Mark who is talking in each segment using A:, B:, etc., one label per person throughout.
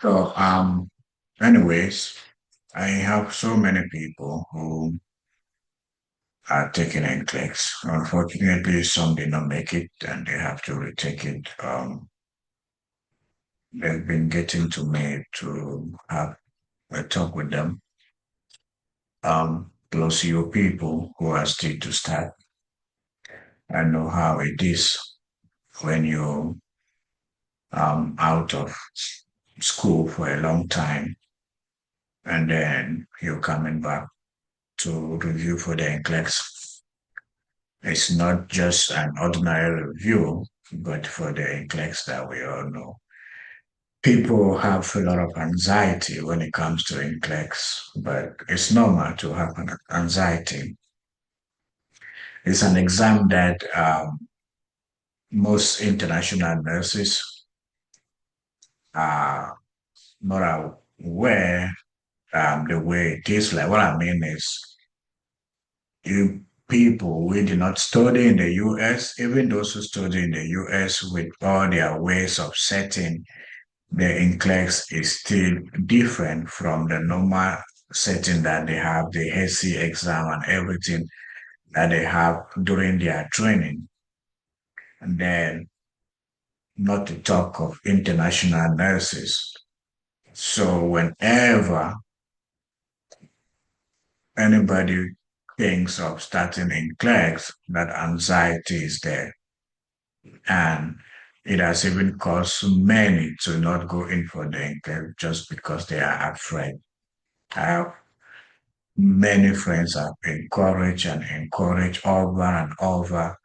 A: So, anyways, I have so many people who are taking Nclex. Unfortunately, some did not make it and they have to retake it. They've been getting to me to have a talk with them. Plus your people who are still to start. I know how it is when you're out of school for a long time and then you're coming back to review for the NCLEX. It's not just an ordinary review, but for the NCLEX that we all know. People have a lot of anxiety when it comes to NCLEX, but it's normal to have an anxiety. It's an exam that most international nurses are not aware the way it is. Like what I mean is, you people we did not study in the US, even those who study in the US with all their ways of setting the NCLEX is still different from the normal setting that they have, the HC exam and everything that they have during their training. And then not to talk of international nurses. So whenever anybody thinks of starting in NCLEX, that anxiety is there. And it has even caused many to not go in for the NCLEX just because they are afraid. I have many friends have encouraged and encouraged over and over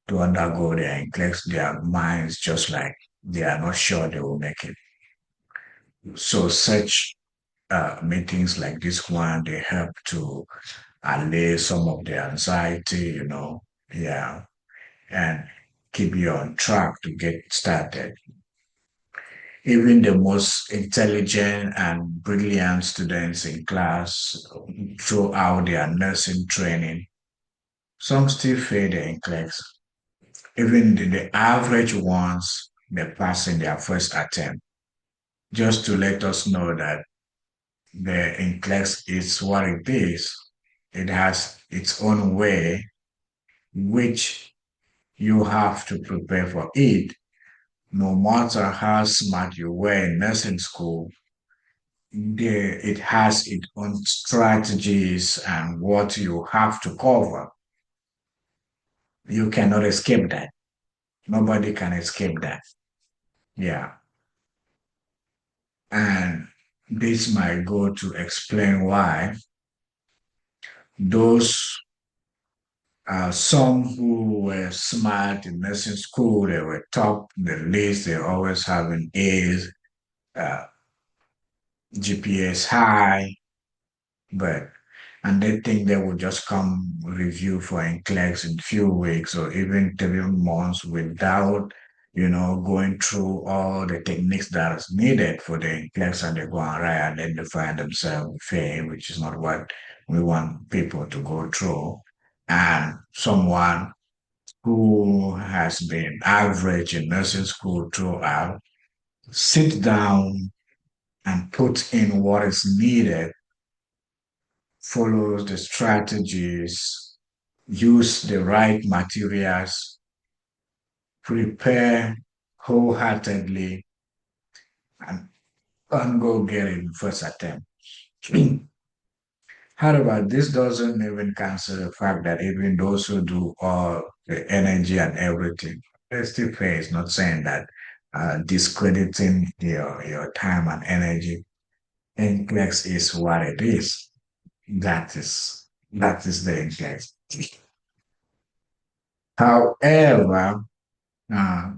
A: to undergo the NCLEX. Their minds just like they are not sure they will make it. So such meetings like this one, they help to allay some of the anxiety, yeah, and keep you on track to get started. Even the most intelligent and brilliant students in class throughout their nursing training, some still fail the NCLEX. Even the average ones, they pass in their first attempt. Just to let us know that the NCLEX is what it is. It has its own way, which you have to prepare for it. No matter how smart you were in nursing school, it has its own strategies and what you have to cover. You cannot escape that. Nobody can escape that. Yeah. And this might go to explain why those some who were smart in nursing school, they were top the list, they're always having A's, uh, GPS high, but and they think they will just come review for NCLEX in few weeks or even 3 months without, going through all the techniques that is needed for the NCLEX and they go and write and then they find themselves fail, which is not what we want people to go through. And someone who has been average in nursing school throughout sit down and put in what is needed, follows the strategies, use the right materials, prepare wholeheartedly, and go get it in first attempt. However, this doesn't even cancel the fact that even those who do all the energy and everything, they still face, not saying that discrediting your time and energy. Inflex is what it is. That is the inflex. However, uh,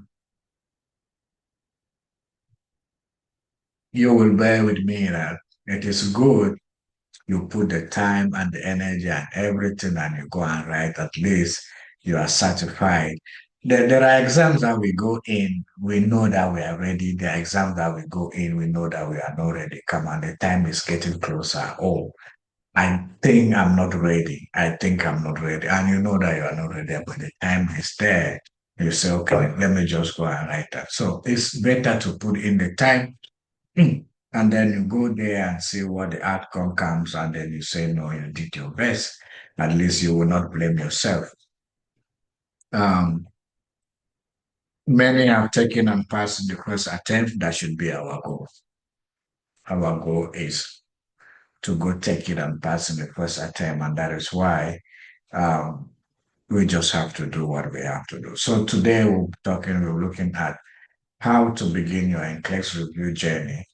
A: you will bear with me that it is good you put the time and the energy and everything and you go and write, at least you are certified. There are exams that we go in, we know that we are ready. There are exams that we go in, we know that we are not ready. Come on, the time is getting closer. Oh, I think I'm not ready. I think I'm not ready. And you know that you are not ready, but the time is there. You say, okay, let me just go and write that. So it's better to put in the time And then you go there and see what the outcome comes, and then you say, no, you did your best. At least you will not blame yourself. Um, Many have taken and passed the first attempt. That should be our goal. Our goal is to go take it and pass in the first attempt, and that is why um, we just have to do what we have to do. So today we're looking at how to begin your NCLEX review journey.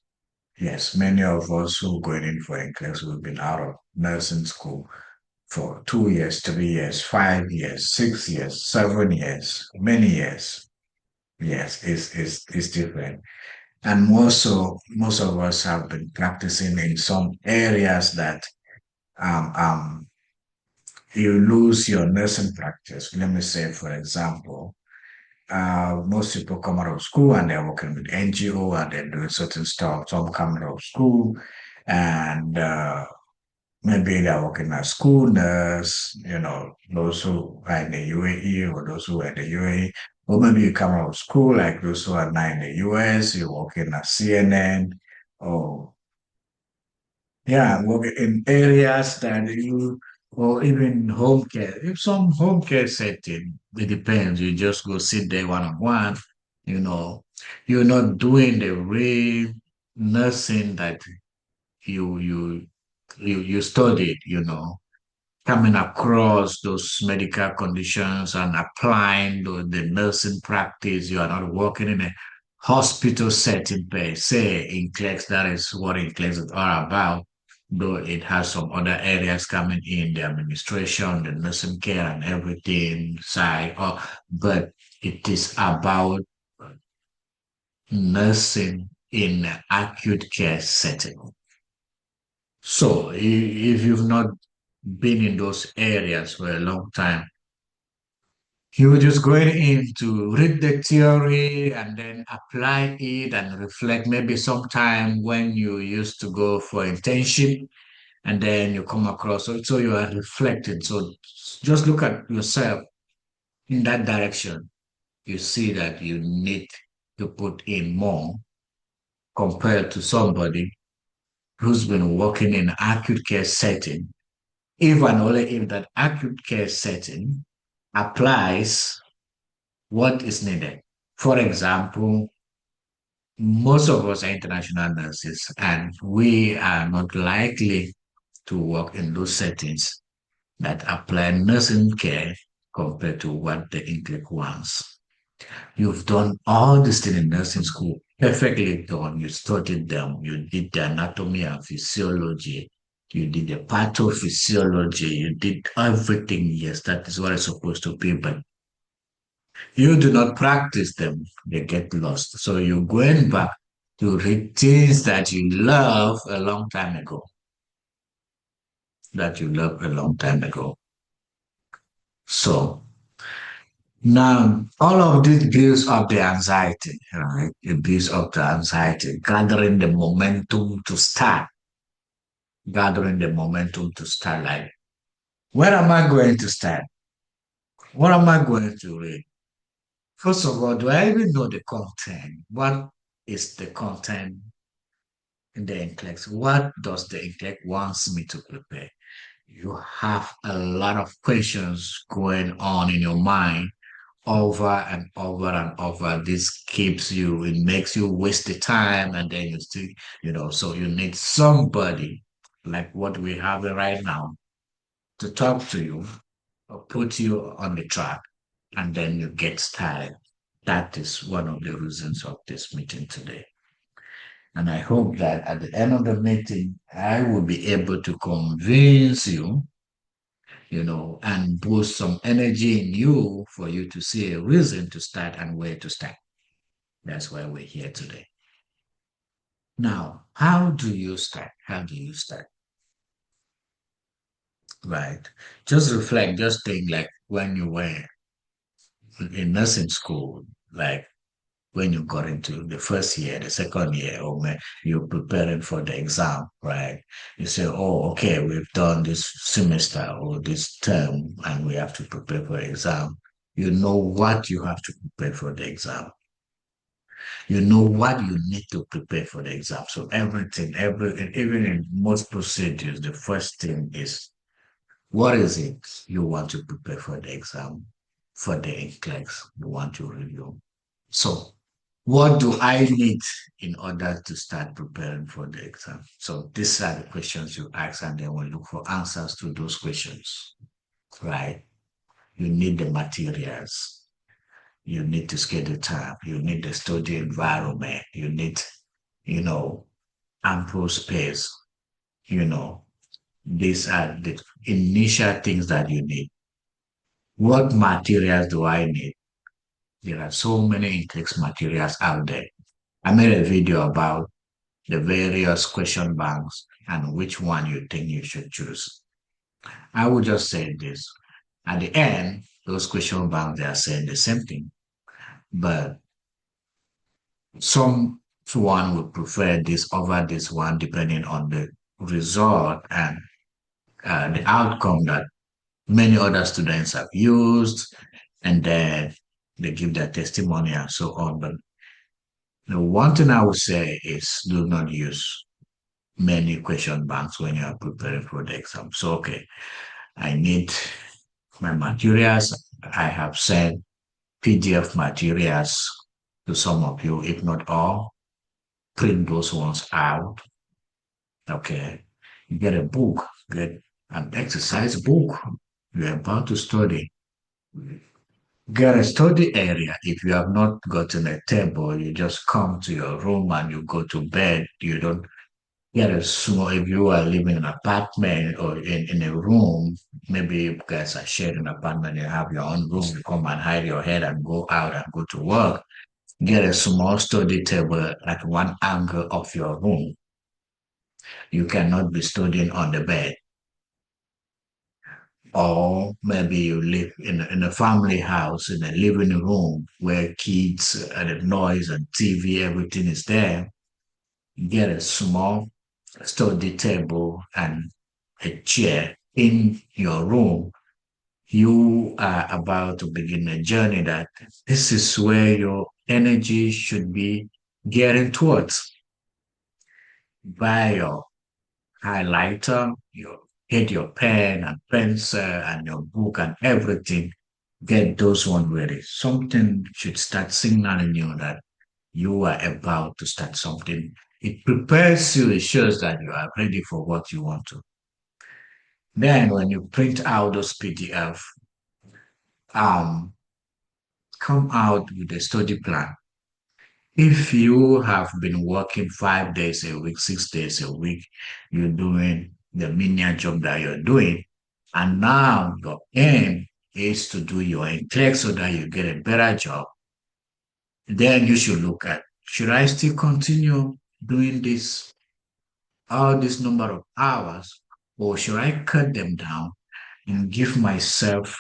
A: Yes, many of us who going in for NCLEX, we've been out of nursing school for 2 years, 3 years, 5 years, 6 years, 7 years, many years. Yes, it's different. And more so, most of us have been practicing in some areas that um, um, you lose your nursing practice. Let me say, for example, most people come out of school and they're working with NGO and they're doing certain stuff. Some come out of school and maybe they're working as school nurse, those who are in the UAE or those who are in the UAE. Or maybe you come out of school like those who are now in the US, you're working at CNN or yeah, work in areas that you, or even home care. If some home care setting, it depends. You just go sit there one on one, you know, you're not doing the real nursing that you you you studied, coming across those medical conditions and applying the nursing practice. You are not working in a hospital setting per se. In Nclex, that is what Nclex is all about, though it has some other areas coming in, the administration, the nursing care and everything side. But it is about nursing in an acute care setting. So if you've not been in those areas for a long time, you were just going in to read the theory and then apply it and reflect. Maybe sometime when you used to go for internship and then you come across, so you are reflecting. So just look at yourself in that direction. You see that you need to put in more compared to somebody who's been working in acute care setting, if and only if that acute care setting applies what is needed. For example, most of us are international nurses, and we are not likely to work in those settings that apply nursing care compared to what the Nclex wants. You've done all this thing in nursing school, perfectly done. You studied them. You did the anatomy and physiology. You did the pathophysiology. You did everything. Yes, that is what it's supposed to be. But you do not practice them, they get lost. So you're going back to read things that you love a long time ago, that you love a long time ago. So now all of this builds up the anxiety, right? It builds up the anxiety, gathering the momentum to start. Like, where am I going to start? What am I going to read? First of all, do I even know the content? What is the content in the Nclex? What does the Nclex wants me to prepare? You have a lot of questions going on in your mind over and over and over. This keeps you, it makes you waste the time, and then you still, so you need somebody like what we have right now to talk to you or put you on the track, and then you get started. That is one of the reasons of this meeting today. And I hope that at the end of the meeting, I will be able to convince you, and boost some energy in you for you to see a reason to start and where to start. That's why we're here today. Now, how do you start? How do you start? Right. Just reflect, just think like when you were in nursing school, like when you got into the first year, the second year, or when you're preparing for the exam, right? You say, oh, okay, we've done this semester or this term and we have to prepare for exam. You know what you have to prepare for the exam. You know what you need to prepare for the exam. So everything, even in most procedures, the first thing is what is it you want to prepare for the exam, for the Nclex you want to review. So what do I need in order to start preparing for the exam? So these are the questions you ask, and then we'll look for answers to those questions, right? You need the materials. You need to schedule time. You need the study environment. You need, you know, ample space. You know, these are the initial things that you need. What materials do I need? There are so many Nclex materials out there. I made a video about the various question banks and which one you think you should choose. I would just say this. At the end, those question banks, they are saying the same thing, but someone would prefer this over this one depending on the result and the outcome that many other students have used, and then they give their testimony and so on. But the one thing I would say is do not use many question banks when you are preparing for the exam. So, okay, I need my materials. I have sent PDF materials to some of you, if not all. Print those ones out. Okay. You get a book, get an exercise book. You're about to study. Get a study area. If you have not gotten a table, you just come to your room and you go to bed. You don't get a small, if you are living in an apartment or in a room, maybe you guys are sharing an apartment, you have your own room, you come and hide your head and go out and go to work. Get a small study table at one angle of your room. You cannot be studying on the bed. Or maybe you live in a family house in a living room where kids and the noise and TV, everything is there. Get a small study table and a chair in your room. You are about to begin a journey that this is where your energy should be gearing towards. Buy your highlighter, get your pen and pencil and your book and everything. Get those one ready. Something should start signaling you that you are about to start something. It prepares you, it shows that you are ready for what you want to. Then when you print out those PDF, um, come out with a study plan. If you have been working 5 days a week, 6 days a week, you're doing the menial job that you're doing, and now your aim is to do your Nclex so that you get a better job, then you should look at, should I still continue doing this, all this number of hours, or should I cut them down and give myself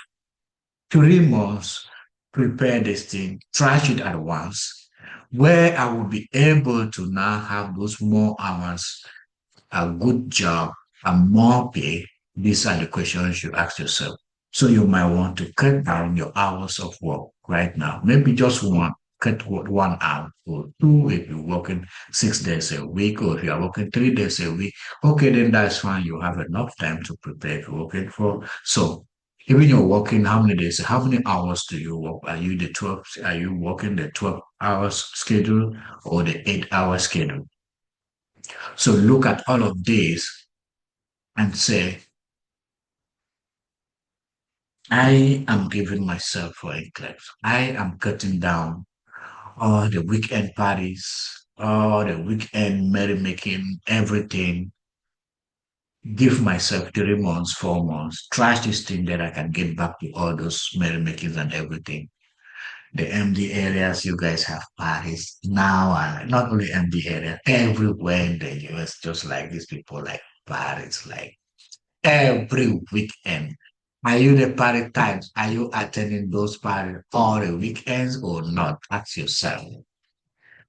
A: 3 months, prepare this thing, trash it at once, where I will be able to now have those more hours, a good job, and more pay? These are the questions you ask yourself. So you might want to cut down your hours of work right now. Maybe just one, cut 1 hour or two if you're working 6 days a week, or if you're working 3 days a week. Okay, then that's fine. You have enough time to prepare if you're working for. So even you're working how many days, how many hours do you work? Are you working the 12 hours schedule or the 8 hour schedule? So look at all of these and say, I am giving myself for a class. I am cutting down all the weekend parties, all the weekend merrymaking, everything. Give myself 3 months, 4 months, trash this thing that I can get back to all those merrymakings and everything. The MD areas, you guys have parties now, and not only MD area, everywhere in the US, just like these people like parties, like every weekend. Are you the party types? Are you attending those parties all the weekends or not? Ask yourself.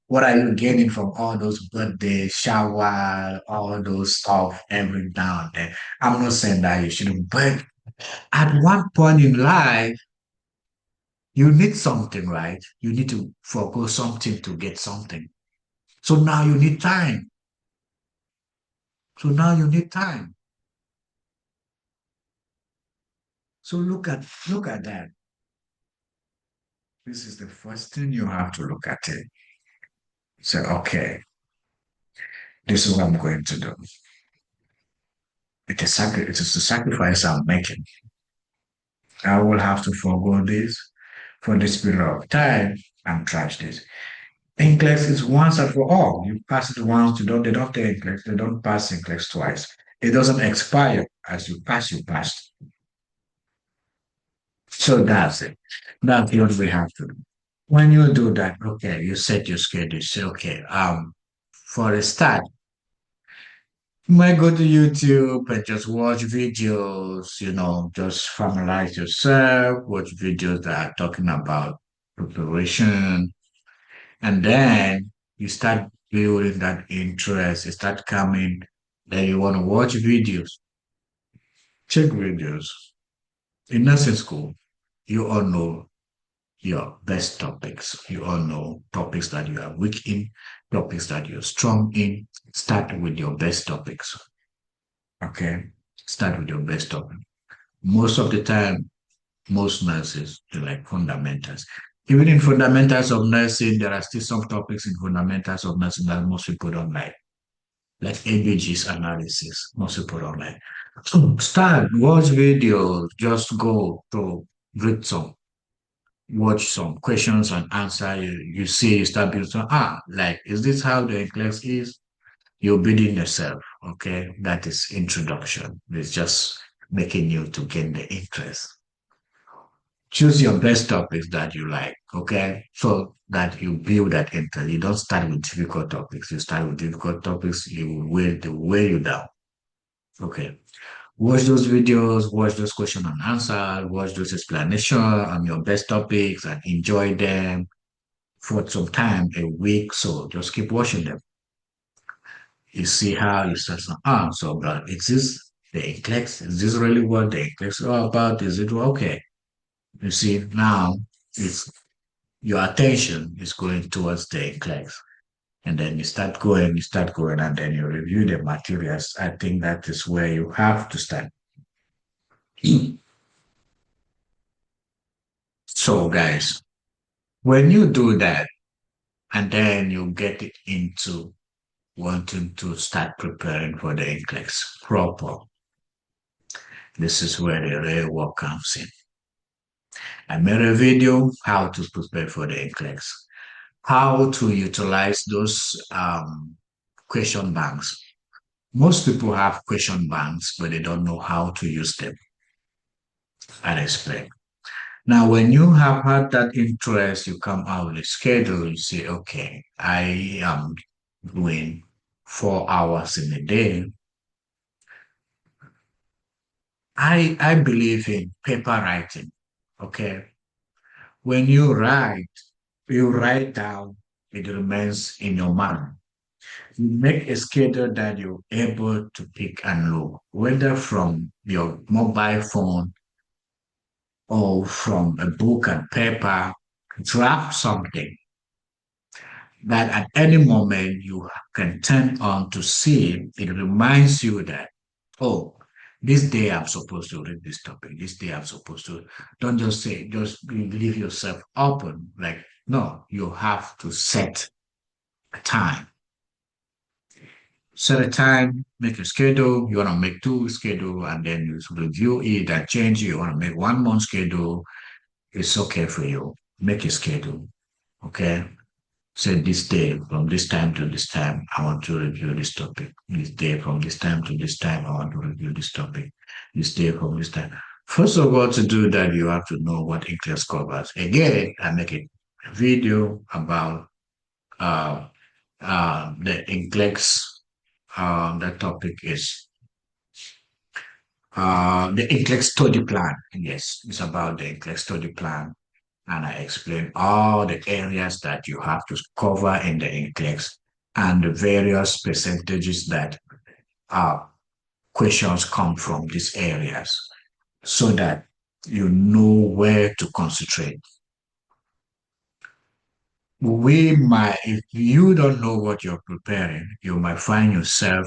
A: What are you gaining from all those birthday shower, all those stuff every now and then? I'm not saying that you shouldn't, but at one point in life, You need something, right? You need to forego something to get something. So now you need time. So now you need time. So look at that. This is the first thing you have to look at it. Say, okay, this is what I'm going to do. It is a sacrifice I'm making. I will have to forego this for this period of time and trash this. Nclex is once and for all. You pass it once, they don't take Nclex, they don't pass Nclex twice. It doesn't expire. As you pass, you pass. So that's it. That's what we have to do. When you do that, okay, you set your schedule. Say, okay, for a start, you might go to YouTube and just watch videos, just familiarize yourself, watch videos that are talking about preparation, and then you start building that interest, you start coming, then you want to watch videos, check videos. In nursing school, you all know your best topics. You all know topics that you are weak in, topics that you're strong in. Start with your best topics. Okay? Start with your best topic. Most of the time, most nurses do like fundamentals. Even in fundamentals of nursing, there are still some topics in fundamentals of nursing that most people don't like ABG's analysis. Most people don't like. So start, watch videos, just go to read some, watch some questions and answer. You see, you start building, like, is this how the NCLEX is? You're building yourself, okay? That is introduction. It's just making you to gain the interest. Choose your best topics that you like, okay? So that you build that interest. You don't start with difficult topics. You start with difficult topics, they weigh you down. Okay. Watch those videos, watch those question and answer, watch those explanation on your best topics and enjoy them for some time, a week. So just keep watching them. You see how you start, so but is this the Nclex? Is this really what the Nclex is all about? Is it okay? You see, now it's your attention is going towards the Nclex. And then you start going, and then you review the materials. I think that is where you have to start. So, guys, when you do that, and then you get it into wanting to start preparing for the Nclex proper, this is where the real work comes in. I made a video how to prepare for the Nclex, how to utilize those question banks. Most people have question banks, but they don't know how to use them. I explain. Now, when you have had that interest, you come out with a schedule, you say, okay, I am doing 4 hours in a day. I believe in paper writing. Okay. When you write down, it remains in your mind. You make a schedule that you're able to pick and look, whether from your mobile phone or from a book and paper, draft something that at any moment you can turn on to see. It reminds you that, oh, this day I'm supposed to read this topic. This day I'm supposed to. Don't just say, just leave yourself open. Like, no, you have to set a time. Set a time, make a schedule. You want to make two schedule and then you review it and change it. You want to make 1 month schedule. It's okay for you. Make a schedule. Okay. Say this day from this time to this time, I want to review this topic. This day from this time to this time, I want to review this topic. This day from this time. First of all, to do that, you have to know what Nclex covers. Again, I make a video about uh, the Nclex. That topic is the Nclex study plan. Yes, it's about the Nclex study plan, and I explain all the areas that you have to cover in the Nclex and the various percentages that questions come from these areas so that you know where to concentrate. if you don't know what you're preparing, you might find yourself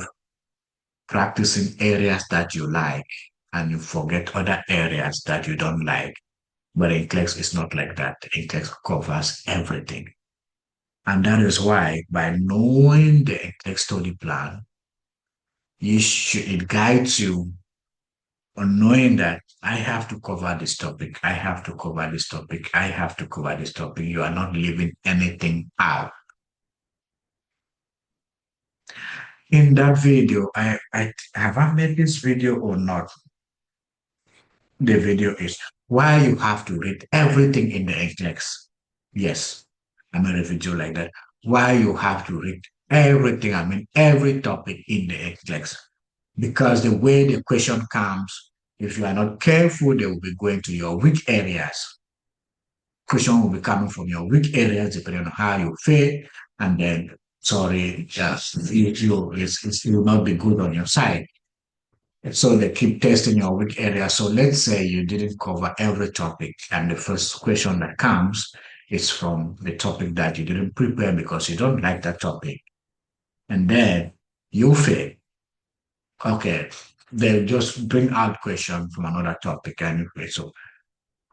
A: practicing areas that you like and you forget other areas that you don't like. But Nclex is not like that. Nclex covers everything. And that is why by knowing the Nclex study plan, it guides you on knowing that I have to cover this topic, I have to cover this topic, I have to cover this topic. You are not leaving anything out. In that video, I have I made this video or not? The video is why you have to read everything in the Nclex. Yes, I made a video like that. Why you have to read everything, I mean every topic in the Nclex. Because the way the question comes, if you are not careful, they will be going to your weak areas. Question will be coming from your weak areas depending on how you feel, and then sorry, just it will not be good on your side. So they keep testing your weak area. So let's say you didn't cover every topic, and the first question that comes is from the topic that you didn't prepare because you don't like that topic, and then you fail. Okay, they just bring out question from another topic, and you fail. So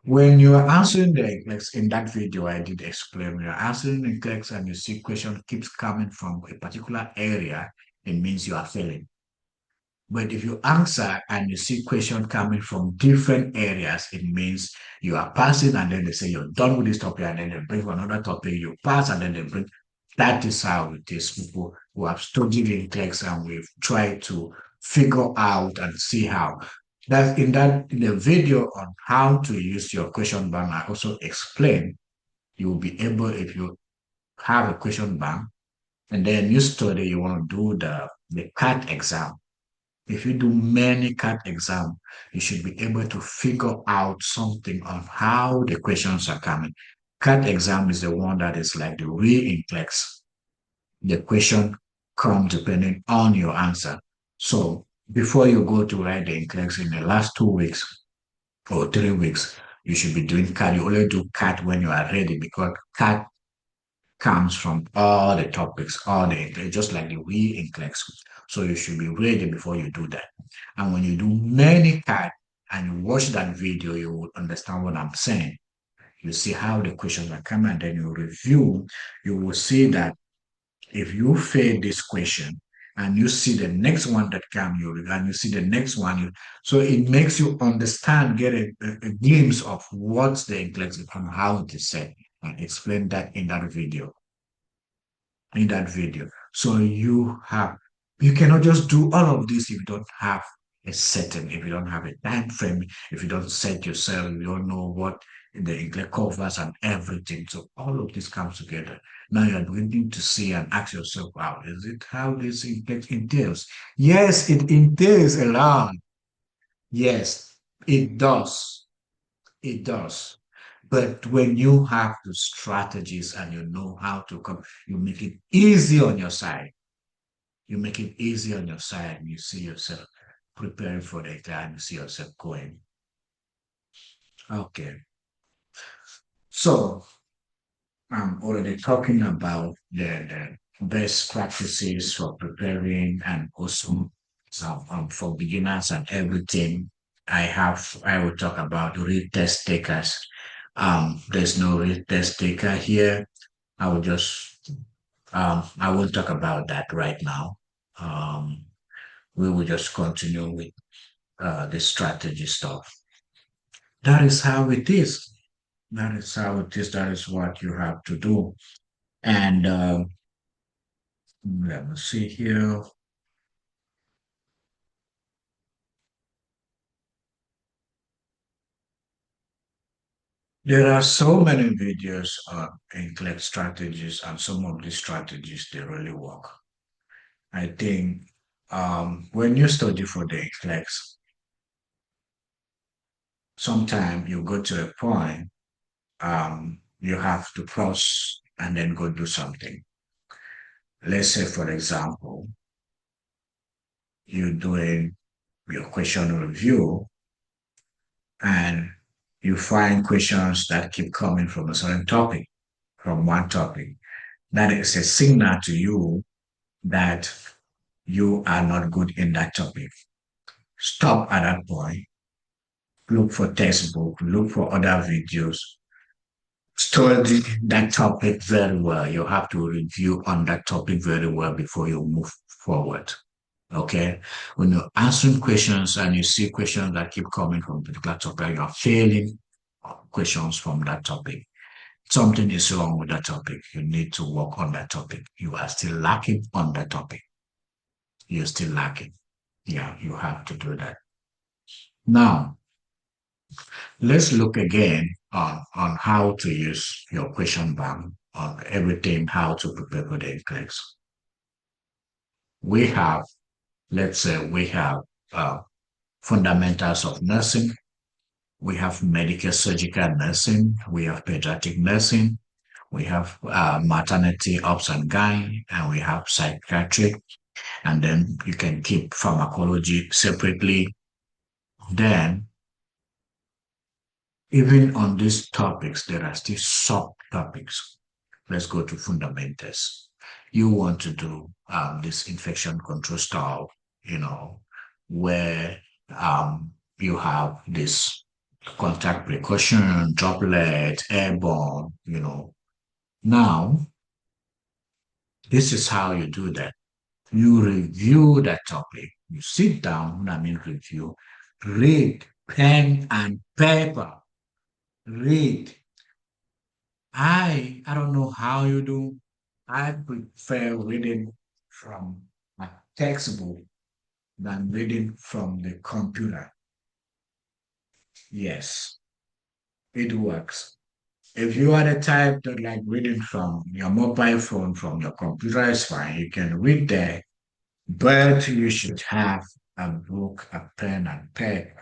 A: when you are answering the like in that video, I did explain when you're answering the text and you see question keeps coming from a particular area, it means you are failing. But if you answer and you see question coming from different areas, it means you are passing, and then they say you're done with this topic, and then they bring another topic, you pass, and then they bring. That is how it is. People who have studied in text and we've tried to figure out and see how. That in the video on how to use your question bank, I also explain you will be able if you have a question bank and then you study, you want to do the CAT exam. If you do many CAT exam, you should be able to figure out something on how the questions are coming. CAT exam is the one that is like the real Nclex. The question comes depending on your answer. So before you go to write the Nclex in the last 2 weeks or 3 weeks, you should be doing CAT. You only do CAT when you are ready because CAT comes from all the topics, all the just like the we Nclex. So you should be ready before you do that. And when you do many CAT and you watch that video, you will understand what I'm saying. You see how the questions are coming, and then you review. You will see that if you fail this question and you see the next one that comes, and you see the next one, so it makes you understand, get a glimpse of what's the Nclex and how it is said. And explain that in that video in that video. So you cannot just do all of this if you don't have if you don't have a time frame, if you don't set yourself, you don't know what the English covers and everything. So all of this comes together. Now you're beginning to see and ask yourself, wow, is it how this entails? Yes, it entails a lot. Yes, it does. It does. But when you have the strategies and you know how to come, you make it easy on your side. You make it easy on your side and you see yourself preparing for the exam, you see yourself going. Okay. So I'm already talking about the best practices for preparing and also some for beginners and everything. I will talk about real test takers. There's no real test taker here. I will just I will talk about that right now. Um, we will just continue with the strategy stuff. That is how it is. That is how it is. That is what you have to do. And let me see here. There are so many videos on Nclex strategies, and some of these strategies they really work. I think when you study for the Nclex, sometimes you go to a point you have to pause and then go do something. Let's say, for example, you're doing your question review and you find questions that keep coming from a certain topic. from one topic. That is a signal to you that you are not good in that topic. Stop at that point. Look for textbook, look for other videos, study that topic very well. You have to review on that topic very well before you move forward. Okay. When you're answering questions and you see questions that keep coming from a particular topic, you're failing questions from that topic. Something is wrong with that topic. You need to work on that topic. You are still lacking on that topic. You're still lacking. Yeah, you have to do that. Now, let's look again on how to use your question bank on everything, how to prepare for the NCLEX. We have, let's say we have fundamentals of nursing, we have medical surgical nursing, we have pediatric nursing, we have maternity ops and gyne, and we have psychiatric, and then you can keep pharmacology separately. Then even on these topics, there are still subtopics. Let's go to fundamentals. You want to do this infection control style, where you have this contact precaution, droplet, airborne. Now, this is how you do that. You review that topic. You sit down, I mean review, read pen and paper. Read. I don't know how you do. I prefer reading from a textbook than reading from the computer. Yes, it works. If you are the type that like reading from your mobile phone, from your computer is fine. You can read there, but you should have a book, a pen and paper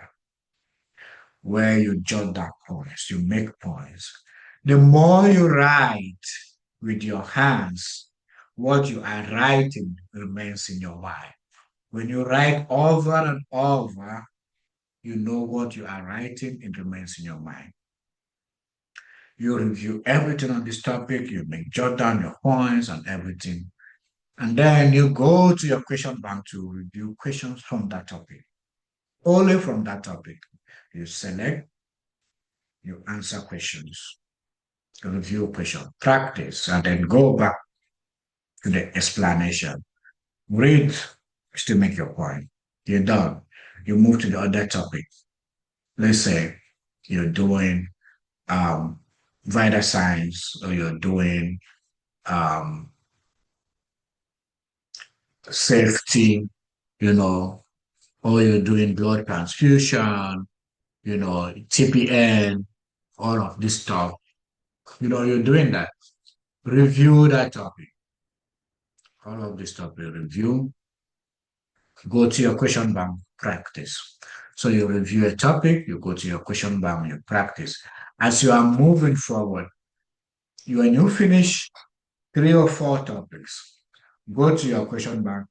A: where you jot down points, you make points. The more you write with your hands, what you are writing remains in your mind. When you write over and over, you know what you are writing, it remains in your mind. You review everything on this topic, you make jot down your points and everything. And then you go to your question bank to review questions from that topic. Only from that topic. You select, you answer questions, review question, practice, and then go back to the explanation. Read, still make your point. You're done. You move to the other topic. Let's say you're doing um, vital signs or you're doing um, safety, you know, or you're doing blood transfusion, TPN, all of this stuff. You're doing that. Review that topic. All of this topic, review. Go to your question bank, practice. So you review a topic, you go to your question bank, you practice. As you are moving forward, when you finish 3 or 4 topics, go to your question bank,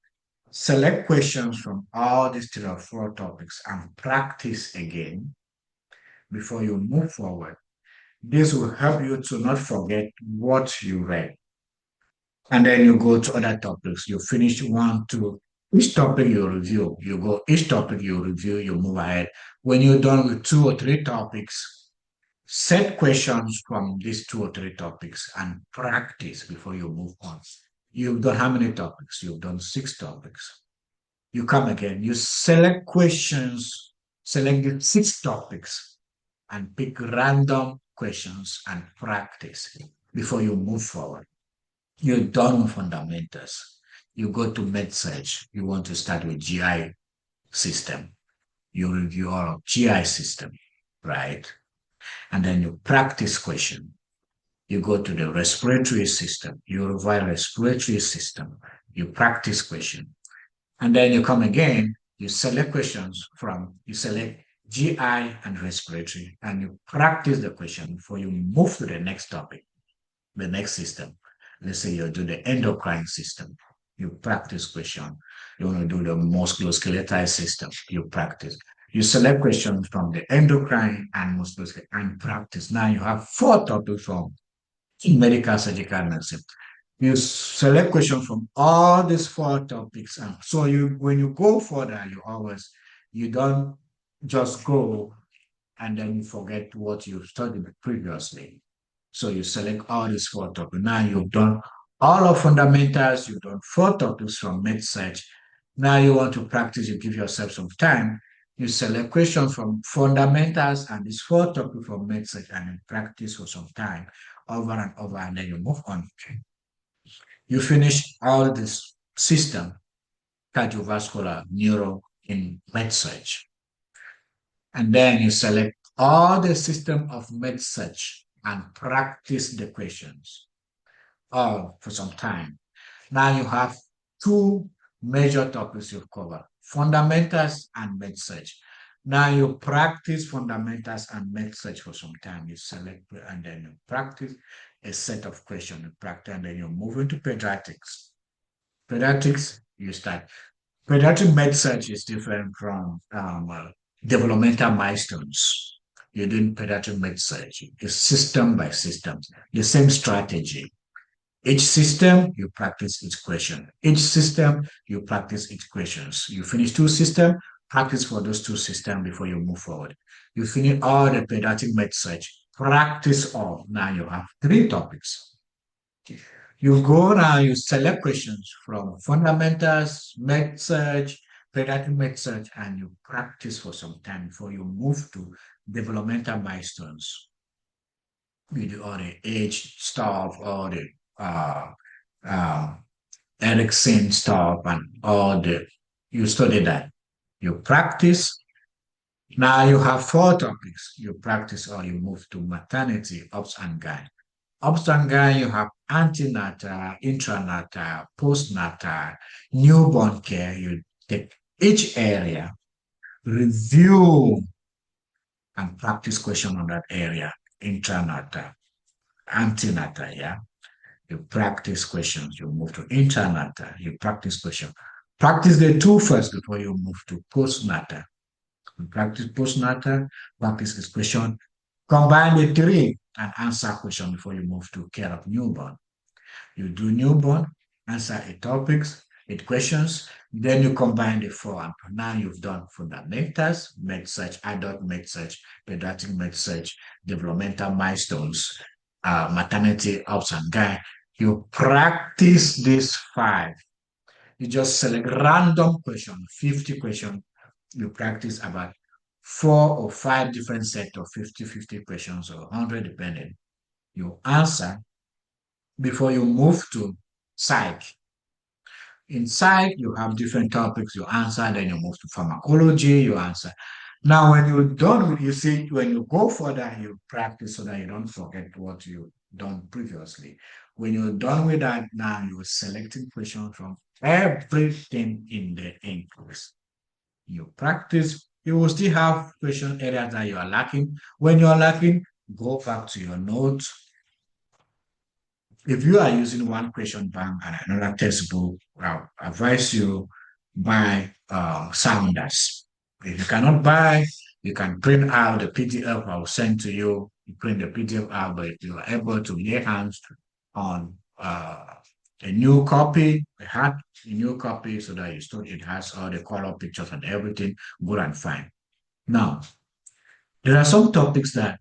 A: select questions from all these 3 or 4 topics and practice again before you move forward. This will help you to not forget what you read. And then you go to other topics. You finish one, two. Each topic you review, you go, each topic you review, you move ahead. When you're done with 2 or 3 topics, set questions from these 2 or 3 topics and practice before you move on. You've done how many topics? You've done 6 topics. You come again, you select questions, select the 6 topics and pick random questions and practice before you move forward. You're done with fundamentals. You go to MedSearch. You want to start with GI system. You review all of GI system, right? And then you practice question. You go to the respiratory system. You revise respiratory system. You practice question. And then you come again, you select questions you select GI and respiratory, and you practice the question before you move to the next topic, the next system. Let's say you do the endocrine system. You practice question. You want to do the musculoskeletal system. You practice. You select questions from the endocrine and musculoskeletal and practice. Now you have 4 topics from in medical, surgical nursing. You select questions from all these four topics. And so when you go further, you don't just go and then you forget what you studied previously. So you select all these four topics. Now you've done all of fundamentals, you've done four topics from MedSearch. Now you want to practice, you give yourself some time. You select questions from fundamentals and these four topics from MedSearch and you practice for some time over and over, and then you move on. You finish all this system, cardiovascular, neuro in MedSearch. And then you select all the system of MedSearch and practice the questions all for some time. Now you have two major topics you've covered, fundamentals and MedSearch. Now you practice fundamentals and MedSearch for some time. You select and then you practice a set of questions, you practice, and then you move into pediatrics. Pediatrics, you start. Pediatric MedSearch is different from developmental milestones. You're doing pediatric MedSearch. It's system by system, the same strategy. Each system, you practice each question. Each system, you practice each questions. You finish two systems, practice for those two systems before you move forward. You finish all the pediatric MedSearch, practice all. Now you have three topics. You go now, you select questions from fundamentals, MedSearch, pediatric MedSearch, and you practice for some time before you move to developmental milestones. You do all the age stuff, all the uh, uh, Ericsson stuff, and all the you study that. You practice. Now you have four topics. You practice or you move to maternity, ops and gyne. Ops and gyne, you have antenatal, intranatal, postnatal, newborn care. You take each area, review and practice question on that area, intranatal, antenatal, yeah. You practice questions, you move to intranatal, you practice questions. Practice the two first before you move to postnatal. You practice postnatal, practice this question, combine the three and answer question before you move to care of newborn. You do newborn, answer eight topics, eight questions, then you combine the four. And now you've done fundamentals, MedSearch, adult MedSearch, pediatric MedSearch, developmental milestones, maternity, ops and gyne. You practice these five. You just select random question, 50 questions. You practice about 4 or 5 different sets of 50 questions or 100 depending. You answer before you move to psych. In psych, you have different topics you answer, then you move to pharmacology, you answer. Now, when you're done with, you see, when you go further, you practice so that you don't forget what you've done previously. When you're done with that, now you're selecting questions from everything in the Nclex. You practice, you will still have question areas that you are lacking. When you are lacking, go back to your notes. If you are using one question bank and another textbook, I'll advise you buy Sounders. If you cannot buy, you can print out the PDF I will send to you. You print the PDF out, but if you are able to lay hands on a new copy, a new copy so that you still it has all the color pictures and everything, good and fine. Now, there are some topics that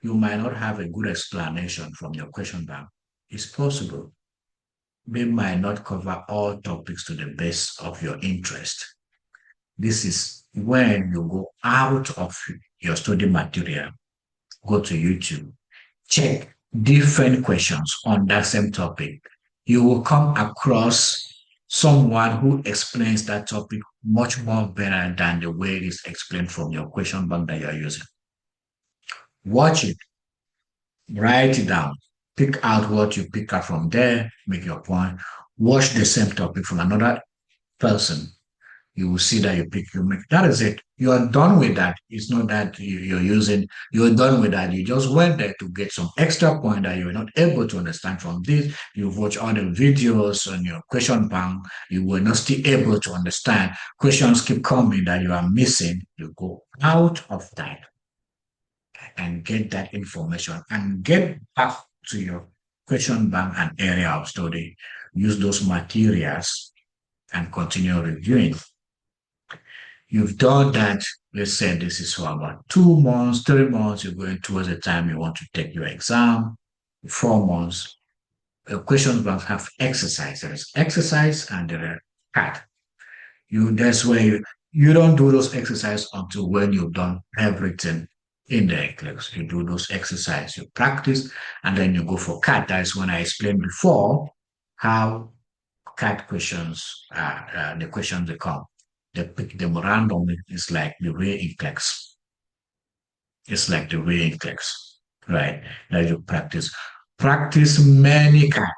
A: you might not have a good explanation from your question bank. It's possible. They might not cover all topics to the best of your interest. This is when you go out of your study material, go to YouTube, check different questions on that same topic. You will come across someone who explains that topic much more better than the way it is explained from your question bank that you're using. Watch it, write it down, pick out what you pick up from there, make your point, watch the same topic from another person. You will see that you make that is it. You are done with that. It's not that you're done with that. You just went there to get some extra point that you're not able to understand from this. You've watched other videos on your question bank. You were not still able to understand. Questions keep coming that you are missing. You go out of that and get that information and get back to your question bank and area of study. Use those materials and continue reviewing. You've done that. Let's say this is for about 2 months, 3 months. You're going towards the time you want to take your exam. 4 months. Question banks have exercise. There is exercise and there are CAT. That's where you don't do those exercises until when you've done everything in the Nclex. You do those exercises, you practice, and then you go for CAT. That's when I explained before how CAT questions, the questions they come. The memorandum is like the way Nclex. It's like the way Nclex, right? That you practice. Practice many CAT,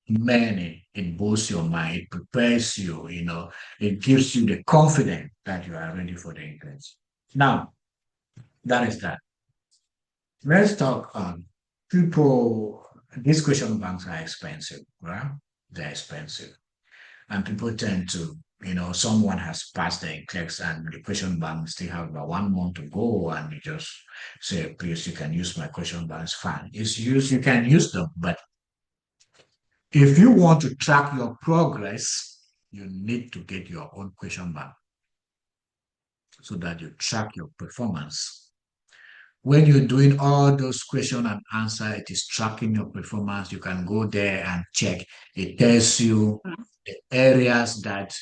A: many. It boosts your mind, it prepares you, it gives you the confidence that you are ready for the Nclex. Now, that is that. Let's talk on people. These question banks are expensive, right? They're expensive. And people tend to, someone has passed the NCLEX and the question bank still have about 1 month to go, and you just say, please, you can use my question bank, it's fine. You can use them, but if you want to track your progress, you need to get your own question bank so that you track your performance. When you're doing all those question and answer, it is tracking your performance. You can go there and check. It tells you the areas that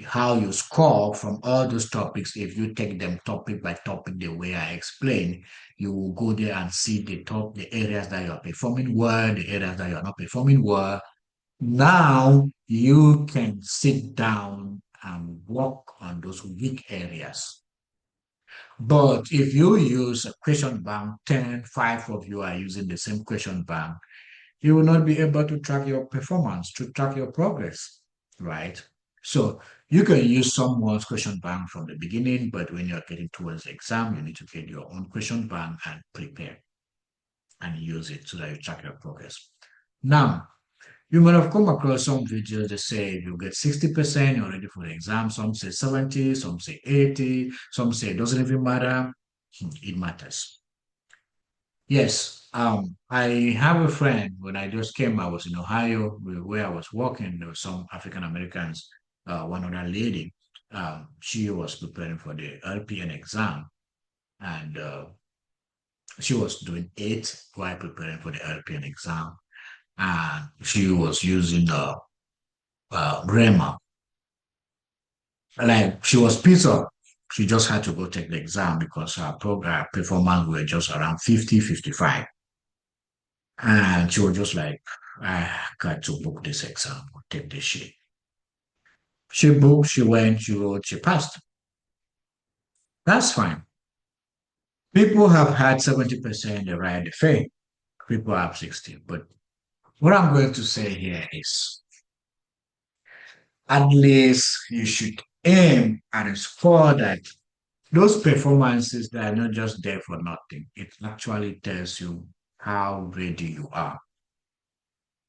A: how you score from all those topics. If you take them topic by topic the way I explained, you will go there and see the areas that you are performing well, the areas that you are not performing well. Now you can sit down and work on those weak areas. But if you use a question bank, 10, 5 of you are using the same question bank, you will not be able to track your performance, to track your progress, right? So you can use someone's question bank from the beginning, but when you're getting towards the exam, you need to get your own question bank and prepare and use it so that you track your progress. Now, you might have come across some videos that say you get 60%, you're ready for the exam. Some say 70, some say 80, some say it doesn't even matter. It matters. Yes, I have a friend. When I just came, I was in Ohio where I was working. There were some African Americans, one other lady. She was preparing for the LPN exam, and she was doing eight while preparing for the LPN exam, and she was using grammar. Like she was pissed off. She just had to go take the exam because her program performance were just around 50, 55. And she was just like, I got to book this exam, take this shit. She booked, she went, she wrote, she passed. That's fine. People have had 70% the right to fail. People have 60. But what I'm going to say here is at least you should aim at a score that those performances that are not just there for nothing. It actually tells you how ready you are.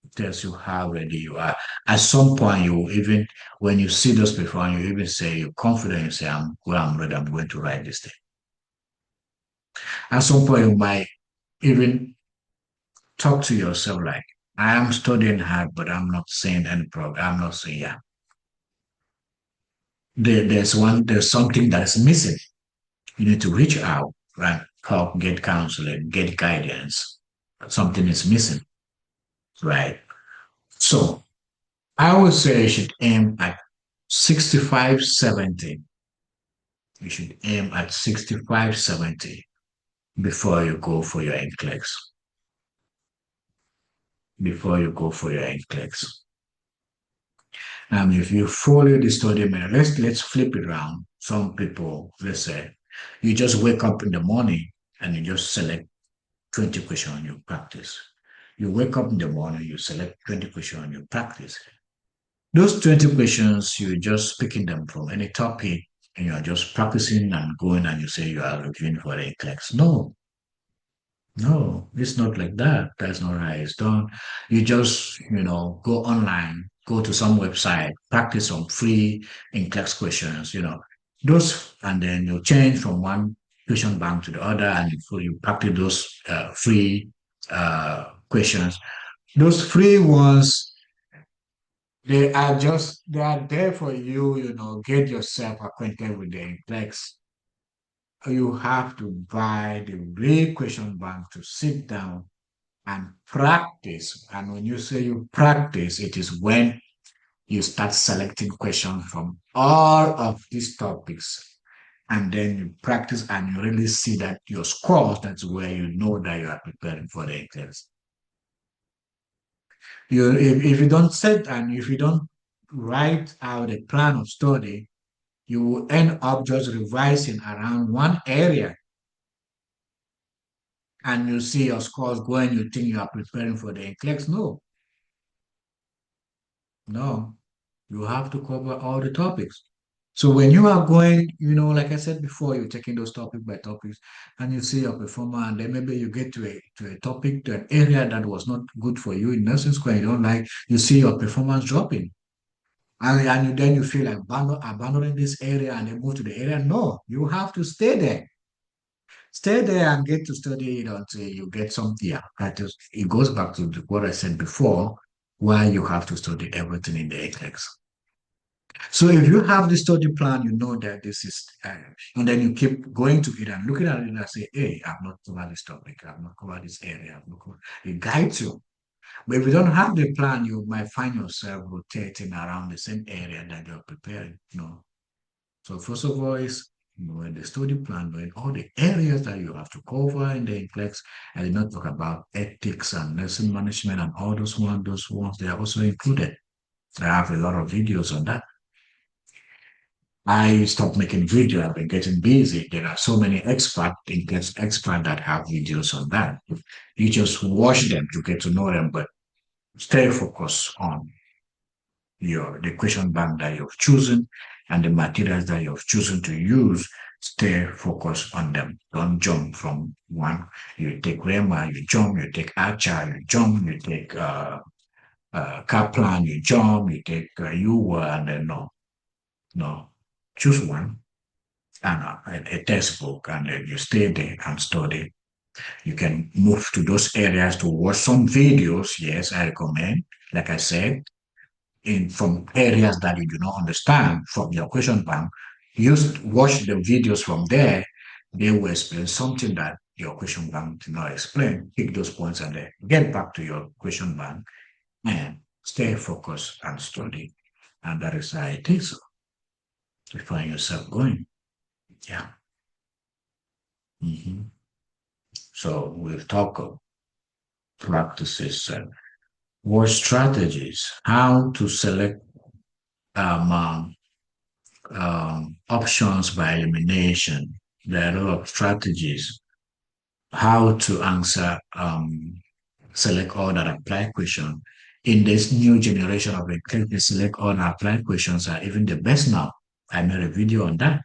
A: It tells you how ready you are. At some point, you even when you see those performances, you even say you're confident. You say, I'm ready. I'm going to write this thing." At some point, you might even talk to yourself like, "I am studying hard, but I'm not seeing any progress. I'm not saying yeah. There's something that is missing. You need to reach out, right? Help, get counseling, get guidance. Something is missing, right? So I would say you should aim at 65, 70. You should aim at 65, 70 before you go for your NCLEX. Before you go for your NCLEX. If you follow the study method, let's flip it around. Some people, let's say, you just wake up in the morning and you just select 20 questions and you practice. You wake up in the morning, you select 20 questions and you practice. Those 20 questions, you're just picking them from any topic and you're just practicing and going and you say you are reviewing for the NCLEX. No, it's not like that. That's not how it's done. You just, go online, go to some website, practice some free in-class questions, those, and then you change from one question bank to the other, and you practice those free questions. Those free ones, they are there for you, get yourself acquainted with the Nclex. You have to buy the real question bank to sit down and practice. And when you say you practice, it is when you start selecting questions from all of these topics. And then you practice and you really see that your scores, that's where you know that you are preparing for the exams. If you don't set and if you don't write out a plan of study, you will end up just revising around one area and you see your scores going, you think you are preparing for the NCLEX. No, no, you have to cover all the topics. So when you are going, like I said before, you're taking those topic by topics and you see your performer, and then maybe you get to a topic, to an area that was not good for you in nursing school, and you don't like, you see your performance dropping. And then you feel like abandoning this area and then move to the area. No, you have to stay there. Stay there and get to study it until you get something. Yeah, it goes back to what I said before, why you have to study everything in the NCLEX. So if you have the study plan, you know that this is, and then you keep going to it and looking at it and say, hey, I've not covered this topic, I've not covered this area, I've not covered. It guides you. But if you don't have the plan, you might find yourself rotating around the same area that you're preparing. So first of all, is knowing the study plan, knowing all the areas that you have to cover in the NCLEX. I did not talk about ethics and lesson management and all those ones, they are also included. I have a lot of videos on that. I stopped making video. I've been getting busy. There are so many experts that have videos on that. You just watch them to get to know them, but stay focused on the question bank that you've chosen and the materials that you've chosen to use. Stay focused on them. Don't jump from one. You take Rema, you jump. You take Archer, you jump. You take Kaplan, you jump. You take UWA, and then no. Choose one and a textbook, and then you stay there and study. You can move to those areas to watch some videos. Yes, I recommend. Like I said, in from areas that you do not understand from your question bank, watch the videos from there. They will explain something that your question bank did not explain. Pick those points and then get back to your question bank and stay focused and study. And that is how it is. You find yourself going. Yeah. Mhm. So we've talked of practices and what strategies, how to select um, options by elimination. There are a lot of strategies. How to answer select all that apply question. In this new generation of the select all that apply questions are even the best now. I made a video on that.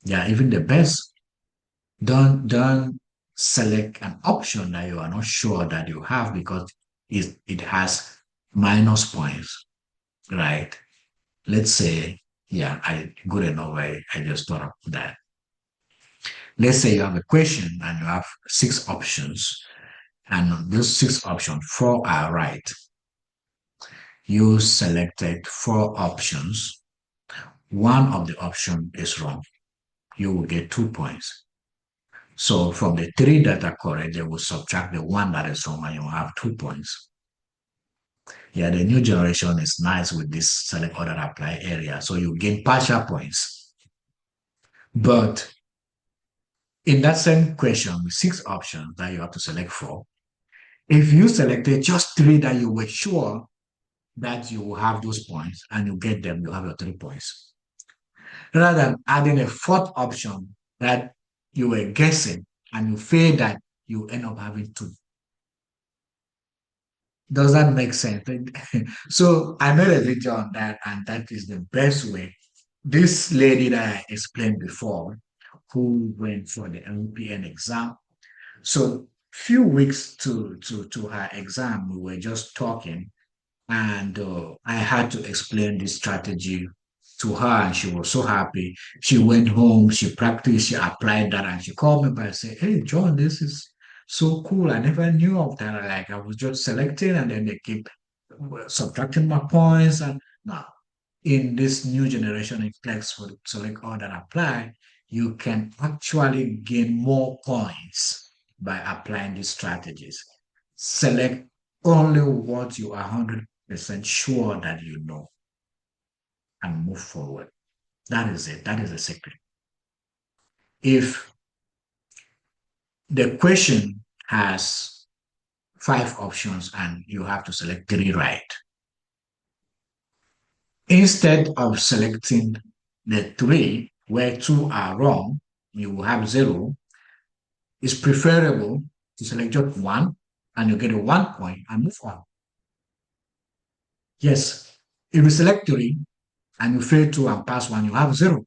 A: They are even the best. Don't select an option that you are not sure that you have because it has minus points, right? Let's say, yeah, good enough. I just thought of that. Let's say you have a question and you have 6 options, and those 6 options, 4 are right. You selected 4 options. One of the option is wrong. You will get 2 points. So from the 3 that are correct, they will subtract the 1 that is wrong and you have 2 points. Yeah, the new generation is nice with this select order apply area. So you gain partial points. But in that same question with 6 options that you have to select for, if you selected just 3 that you were sure that you will have those points and you get them, you have your 3 points. Rather than adding a 4th option that you were guessing and you fail that, you end up having 2. Does that make sense? So I made a video on that, and that is the best way. This lady that I explained before, who went for the LPN exam. So few weeks to her exam, we were just talking, and I had to explain this strategy to her, and she was so happy. She went home, she practiced, she applied that, and she called me back and said, "Hey, John, this is so cool. I never knew of that. Like I was just selecting and then they keep subtracting my points. And now in this new generation in Nclex for select all that apply, you can actually gain more points by applying these strategies. Select only what you are 100% sure that you know and move forward. That is it. That is the secret. If the question has five options and you have to select three right, instead of selecting the three where two are wrong, you will have zero. It's preferable to select just one and you get a 1 point and move on. Yes, if you select three and you fail two and pass one, you have zero.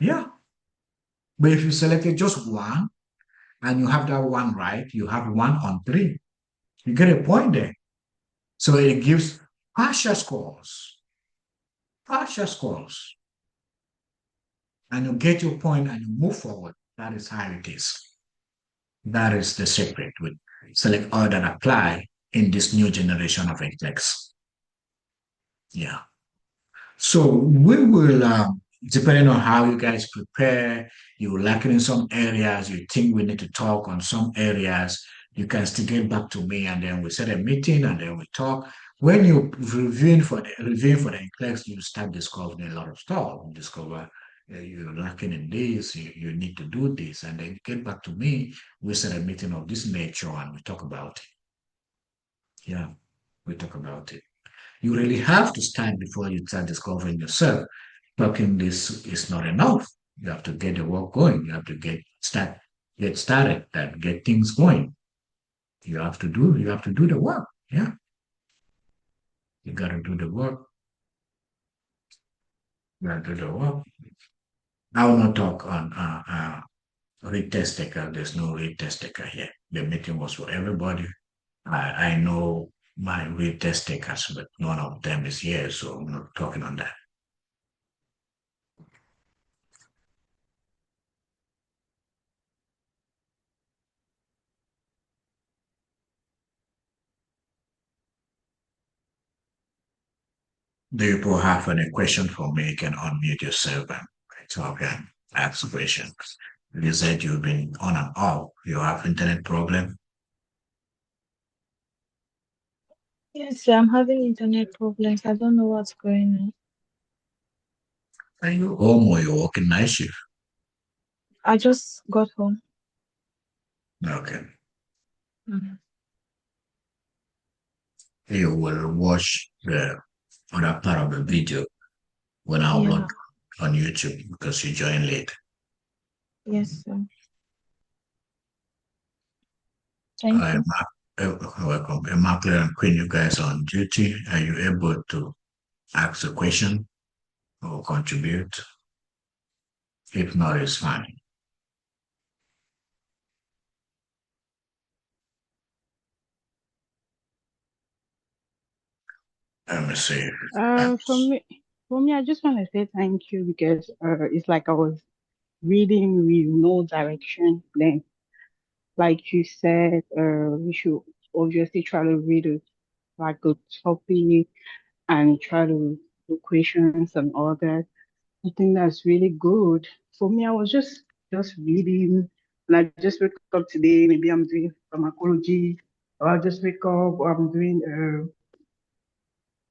A: Yeah. But if you selected just one and you have that one right, you have one on three. You get a point there. So it gives partial scores, partial scores, and you get your point and you move forward. That is how it is. That is the secret with select all that apply in this new generation of Nclex. Yeah. So we will, depending on how you guys prepare, you lack in some areas, you think we need to talk on some areas, you can still get back to me and then we set a meeting and then we talk. When you're reviewing for the Nclex, you start discovering a lot of stuff. You discover you're lacking in this, you need to do this, and then you get back to me. We set a meeting of this nature and we talk about it. Yeah, we talk about it. You really have to start before you start discovering yourself. Talking this is not enough. You have to get the work going. You have to get started, and get things going. You have to do the work. Yeah. You gotta do the work. You gotta do the work. I will not talk on read test taker. There's no read test taker here. The meeting was for everybody. I know my read test takers, but none of them is here, so I'm not talking on that. Do you people have any question for me? You can unmute yourself and talk and ask questions. You said you've been on and off. You have internet problem.
B: Yes, I'm having internet problems. I don't know what's going on.
A: Are you home or you're working night shift?
B: I just got home.
A: Okay.
B: Mhm.
A: You will watch the other part of the video when I upload
B: Yeah,
A: on YouTube because you joined late.
B: yes, sir. Thank you.
A: Welcome. Immaculate and Queen, you guys on duty. Are you able to ask a question or contribute? If not, it's fine. Let me see.
C: Uh, for me, for me, I just want to say thank you because it's like I was reading with no direction. Then, like you said, we should obviously try to read it like a topic and try to do questions and all that. I think that's really good. For me, I was just reading, and I just wake up today. Maybe I'm doing pharmacology, or I just wake up. Or I'm doing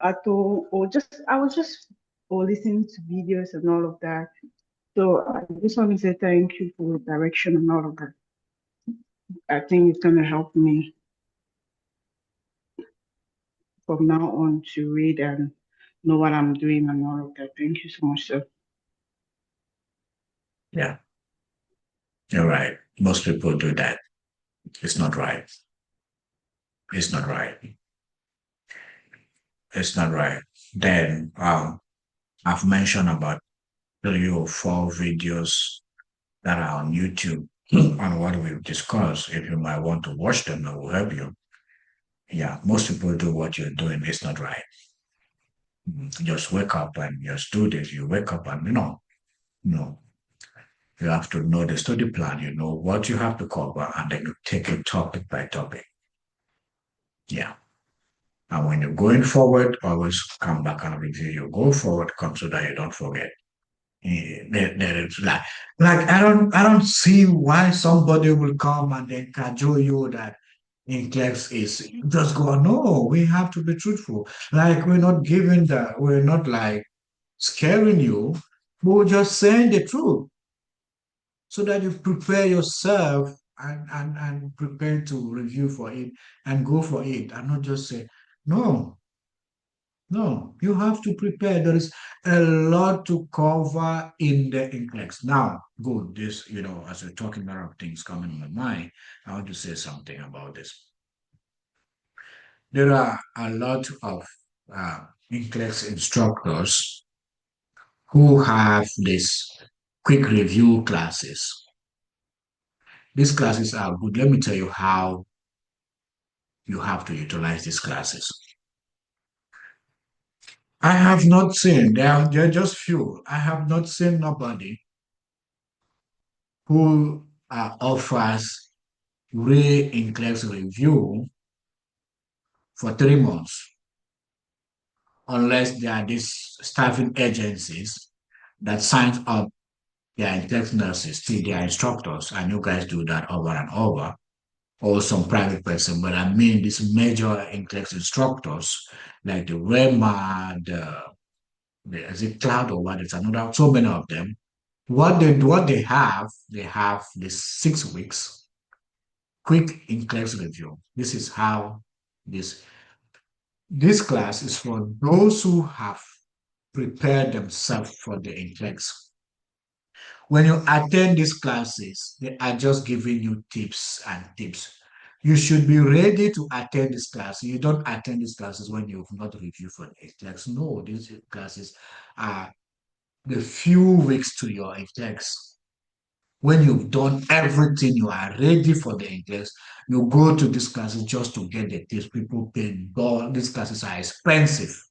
C: auto, or just I was just or listening to videos and all of that. So I just want to say thank you for the direction and all of that. I think it's gonna help me from now on to read and know what I'm doing and all of that. Thank you so much, sir.
A: Yeah, you're right. Most people do that. It's not right. It's not right. It's not right. Then I've mentioned about 3 or 4 videos that are on YouTube on what we've discussed. If you might want to watch them, it will help you. Yeah, most people do what you're doing. It's not right. Just wake up and just do this. You wake up and no. You have to know the study plan, you know what you have to cover, and then you take it topic by topic. Yeah. And when you're going forward, always come back and review. You go forward, come so that you don't forget. There is like I don't see why somebody will come and then cajole you that Nclex is just go. No, we have to be truthful. Like we're not like scaring you. We're just saying the truth so that you prepare yourself and prepare to review for it and go for it and not just say no. No, you have to prepare. There is a lot to cover in the Nclex. Now, good. This, as we're talking about things coming in my mind, I want to say something about this. There are a lot of Nclex instructors who have these quick review classes. These classes are good. Let me tell you how you have to utilize these classes. I have not seen, there are just few. I have not seen nobody who offers re-Nclex review for 3 months, unless there are these staffing agencies that signs up their Nclex nurses to their instructors, and you guys do that over and over, or some private person. But I mean these major Nclex instructors, like the Rema, the is it Cloud or what? It's another, so many of them. They have this 6 weeks quick Nclex review. This is how this this class is for those who have prepared themselves for the Nclex. When you attend these classes, they are just giving you tips and tips. You should be ready to attend this class. You don't attend these classes when you've not reviewed for the Nclex. No, these classes are the few weeks to your Nclex. When you've done everything, you are ready for the Nclex, you go to these classes just to get the tips. People pay dollar. These classes are expensive.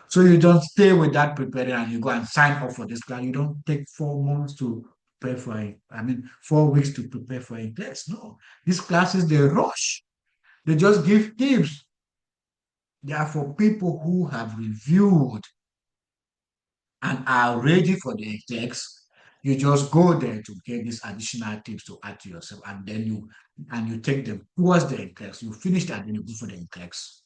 A: So you don't stay with that preparing and you go and sign up for this class. You don't take 4 months to prepare for it. I mean, 4 weeks to prepare for a class. No, these classes, they rush. They just give tips. They are for people who have reviewed and are ready for the text. You just go there to get these additional tips to add to yourself, and then you take them towards the text. You finish that, and then you go for the text.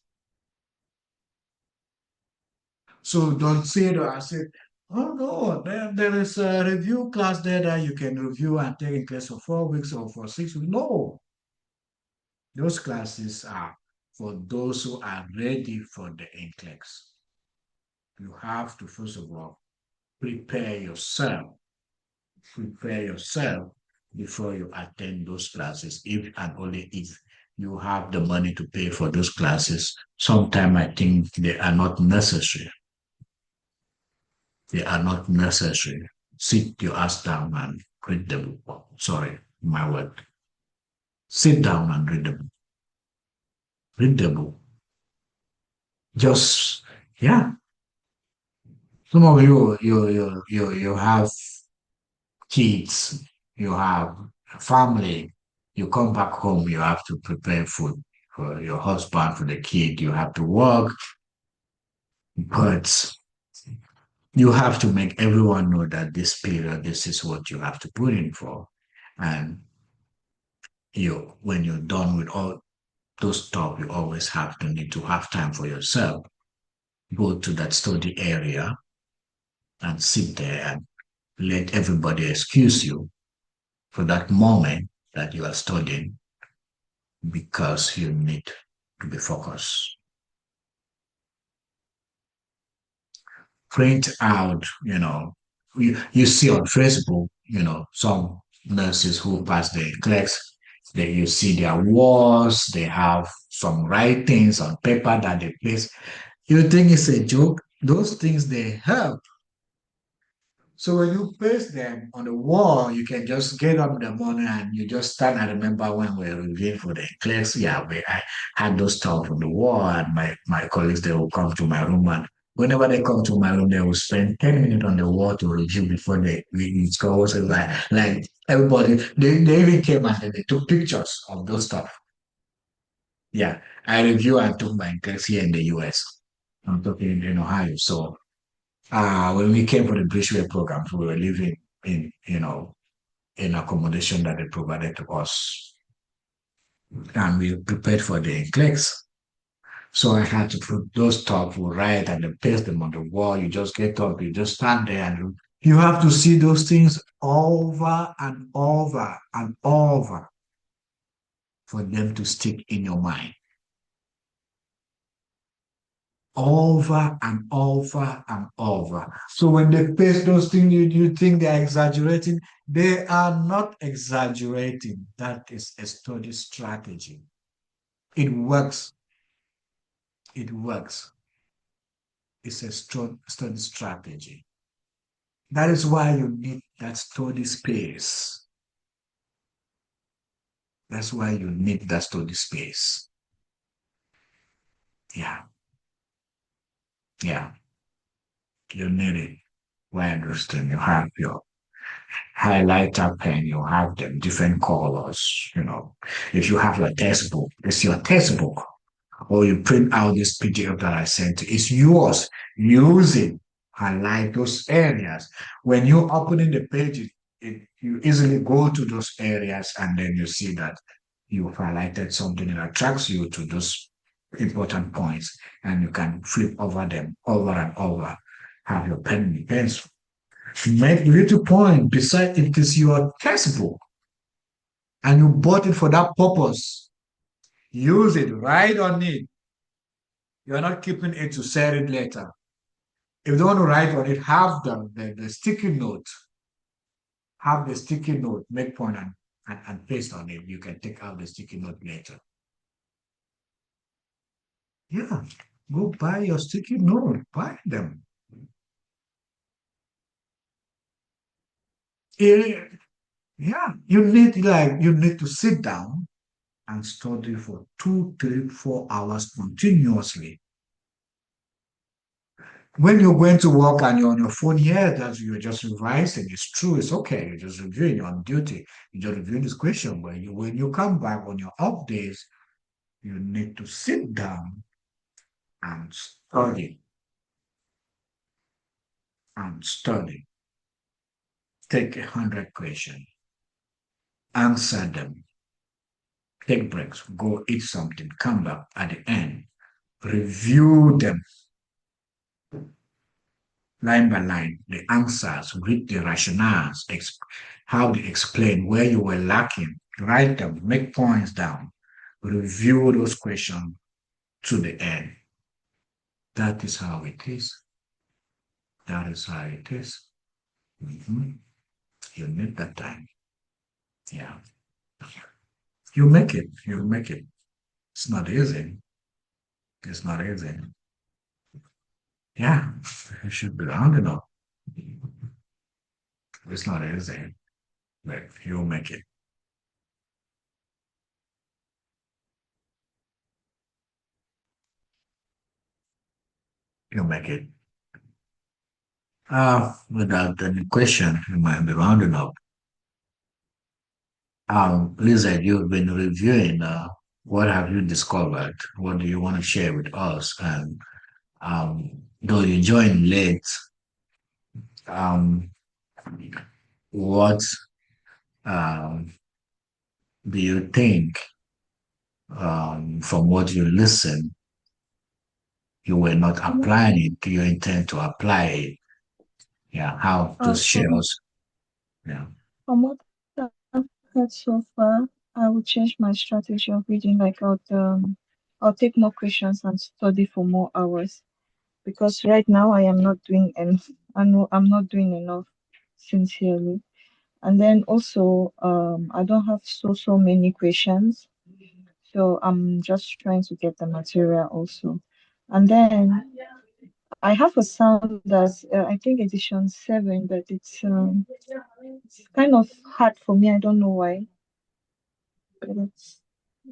A: So don't say that I said, oh no, there is a review class there that you can review and take in class for 4 weeks or for 6 weeks. No, those classes are for those who are ready for the NCLEX. You have to, first of all, prepare yourself. Prepare yourself before you attend those classes, if and only if you have the money to pay for those classes. Sometimes I think they are not necessary. They are not necessary. Sit your ass down and read the book. Sorry, my word. Sit down and read the book. Read the book. Just, yeah. Some of you have kids, you have a family, you come back home, you have to prepare food for your husband, for the kid, you have to work, but you have to make everyone know that this period, this is what you have to put in for. And when you're done with all those stuff, you always need to have time for yourself. Go to that study area and sit there and let everybody excuse you for that moment that you are studying because you need to be focused. Print out, you see on Facebook, some nurses who pass the Nclex, you see their walls, they have some writings on paper that they place. You think it's a joke? Those things, they help. So when you paste them on the wall, you can just get up in the morning and you just stand. I remember when we were reviewing for the class, I had those stuff on the wall, and my colleagues, they will come to my room and Whenever they come to my room, they will spend 10 minutes on the wall to review before they read scores. And like everybody, they even came and they took pictures of those stuff. Yeah, I review and took my class here in the US. I'm talking in Ohio. So when we came for the Bridgeway program, we were living in, in accommodation that they provided to us. And we prepared for the Nclex. So I had to put those stuff right and then paste them on the wall. You just get up, you just stand there, and you have to see those things over and over and over for them to stick in your mind. Over and over and over. So when they paste those things, you think they're exaggerating. They are not exaggerating. That is a study strategy. It works. It works. It's a study strategy. That is why you need that study space. That's why you need that study space. Yeah. Yeah. You need it. Why understand? You have your highlighter pen, you have them different colors. If you have your textbook, it's your textbook. Or you print out this PDF that I sent you. It's yours. Use it. Highlight those areas. When you're opening the page, you easily go to those areas and then you see that you've highlighted something that attracts you to those important points and you can flip over them over and over. Have your pen and pencil. Make little point beside it is your textbook and you bought it for that purpose. Use it, write on it. You're not keeping it to sell it later. If you don't want to write on it, have the sticky note. Have the sticky note, make point and paste on it. You can take out the sticky note later. Yeah, go buy your sticky note, buy them. Eh, yeah, you need to sit down and study for 2, 3, 4 hours continuously. When you're going to work and you're on your phone, yeah, that you're just revising. It's true. It's okay. You're just reviewing. You're on duty. You're just reviewing this question. But when you come back on your off days, you need to sit down and study and study. Take 100 questions, answer them, take breaks, go eat something, come back at the end, review them line by line, the answers, read the rationales, how they explain where you were lacking, write them, make points down, review those questions to the end. That is how it is. That is how it is. You need that time. Yeah. You make it. You make it. It's not easy. It's not easy. Yeah. It should be round enough. It's not easy. But you make it. You make it. Without any question, you might be rounding up. Lisa, you've been reviewing. What have you discovered? What do you want to share with us? And though you joined late, um, what um, do you think from what you listen, you were not applying it? Do you intend to apply it? Yeah, how to share
B: From
A: us? Yeah,
B: from what I've heard so far, I will change my strategy of reading. Like I'll take more questions and study for more hours because right now I am not doing enough. I know I'm not doing enough sincerely. And then also, I don't have so many questions, so I'm just trying to get the material also. And then I have a sound that's I think edition 7, but it's kind of hard for me. I don't know why,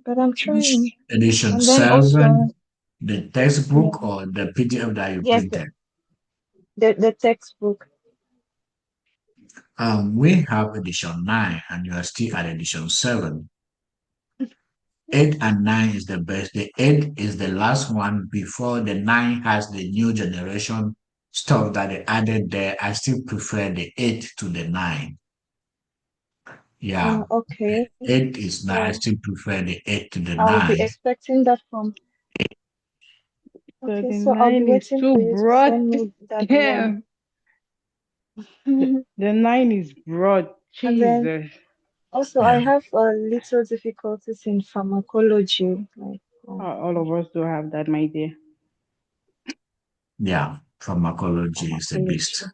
B: but I'm trying.
A: edition
B: And then
A: seven,
B: also,
A: the
B: yeah,
A: textbook or the PDF that you
B: yes,
A: printed.
B: The textbook.
A: We have edition 9 and you are still at edition 7. 8 and 9 is the best. The 8 is the last one before the 9 has the new generation stuff that they added there. I still prefer the 8 to the 9. Yeah,
B: Okay.
A: 8 is 9. I
B: So
A: still prefer the 8 to the
B: I'll be
A: 9.
B: expecting that from.
C: So
B: Okay,
C: the
B: so I'll be
C: 9 is
B: waiting
C: too
B: for you to
C: broad.
B: send me that one.
C: Damn. The 9 is broad.
B: And then
C: Jesus.
B: also I
A: Yeah,
B: have a little difficulties in pharmacology, like
C: All of us do have that, my dear.
A: yeah. Pharmacology is a beast.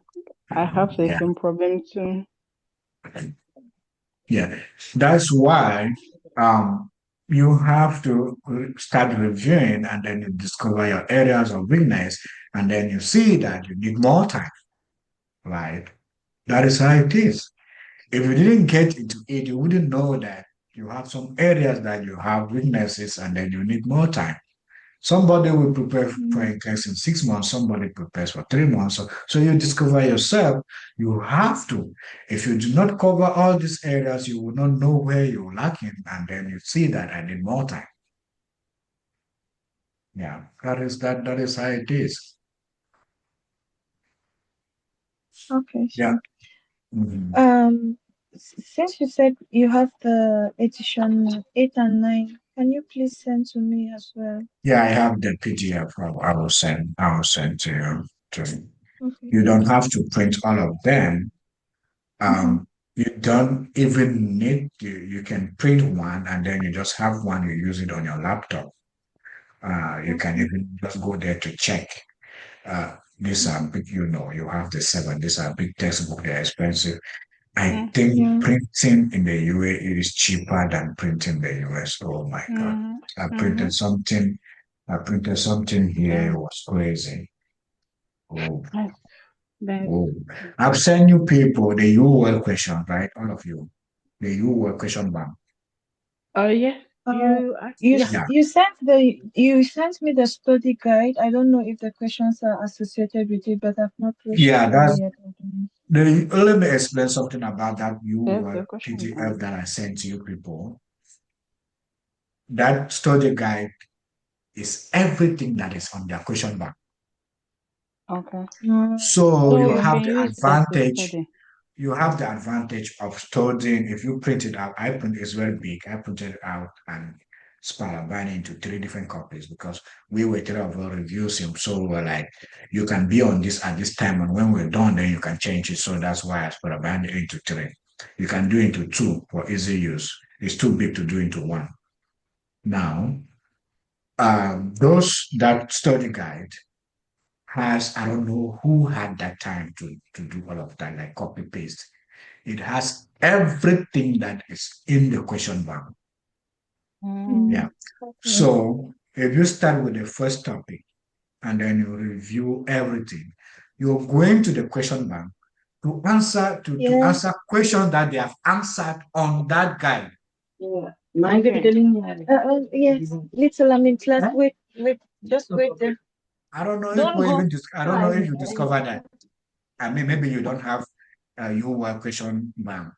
B: pharmacology.
C: I have the
A: Yeah,
C: same problem too.
A: yeah. That's why um, you have to start reviewing and then you discover your areas of weakness and then you see that you need more time, right? That is how it is. If you didn't get into it, you wouldn't know that you have some areas that you have weaknesses and then you need more time. Somebody will prepare for
B: Mm,
A: a test in 6 months, somebody prepares for 3 months. So you discover yourself, you have to. If you do not cover all these areas, you will not know where you're lacking, and then you see that I need more time. Yeah, that is how it is.
B: okay,
A: Yeah.
B: sure.
A: Mhm.
B: Um, since you said you have the edition 8 and 9, can you please send to me as well?
A: Yeah, I have the PDF. I will send to you. To,
B: Okay,
A: you don't
B: thank
A: have
B: you.
A: to print all of them.
B: Mm-hmm.
A: You don't even need to, you can print one and then you just have one, you use it on your laptop. You can
B: Okay.
A: even just go there to check. These are
B: Mm-hmm.
A: big, you have the 7, these are big textbook, they're expensive. I
C: Mm,
A: think
B: Yeah.
A: printing in the UAE is cheaper than printing in the US. Oh my God.
C: mm,
A: I
C: mm,
A: printed something, I printed something here, it
C: yeah.
A: was crazy. Oh,
C: That's, that's,
A: oh. I've sent you people the UOL question, right? All of you. The UOL question bank.
C: oh, yeah.
B: Uh,
C: Yeah.
A: Yeah.
B: you sent me the study guide. I don't know if the questions are associated with it, but I've not reached
A: Yeah,
B: there
A: that's
B: yet. I don't know.
A: let me explain something about that
C: There's
A: UOL
C: the question
A: PDF
C: bank.
A: that I sent to you people. That study guide is everything that is on their question bank.
C: Okay.
A: So
C: So
A: you
C: you
A: have
C: can
A: the
C: use that to
A: advantage.
C: study.
A: You have the advantage of studying. If you print it out, I print it's very big. I printed it out and split into 3 different copies because we were three of us reviews him. So we're like, you can be on this at this time, and when we're done, then you can change it. So that's why I split it into three. You can do into two for easy use. It's too big to do into one. Now, those that study guide has, I don't know who had that time to do all of that, like copy paste. It has everything that is in the question bank.
C: Mm,
A: Yeah.
B: Mm, okay.
A: So if you start with the first topic and then you review everything, you're going to the question bank to answer to
B: Yeah.
A: answer questions that they have answered on that guide.
C: okay.
B: Yes. Little, I'm in class. Wait, wait. Just wait there. Don't go.
A: I don't know if you discover that. I mean, maybe you don't have your question bank.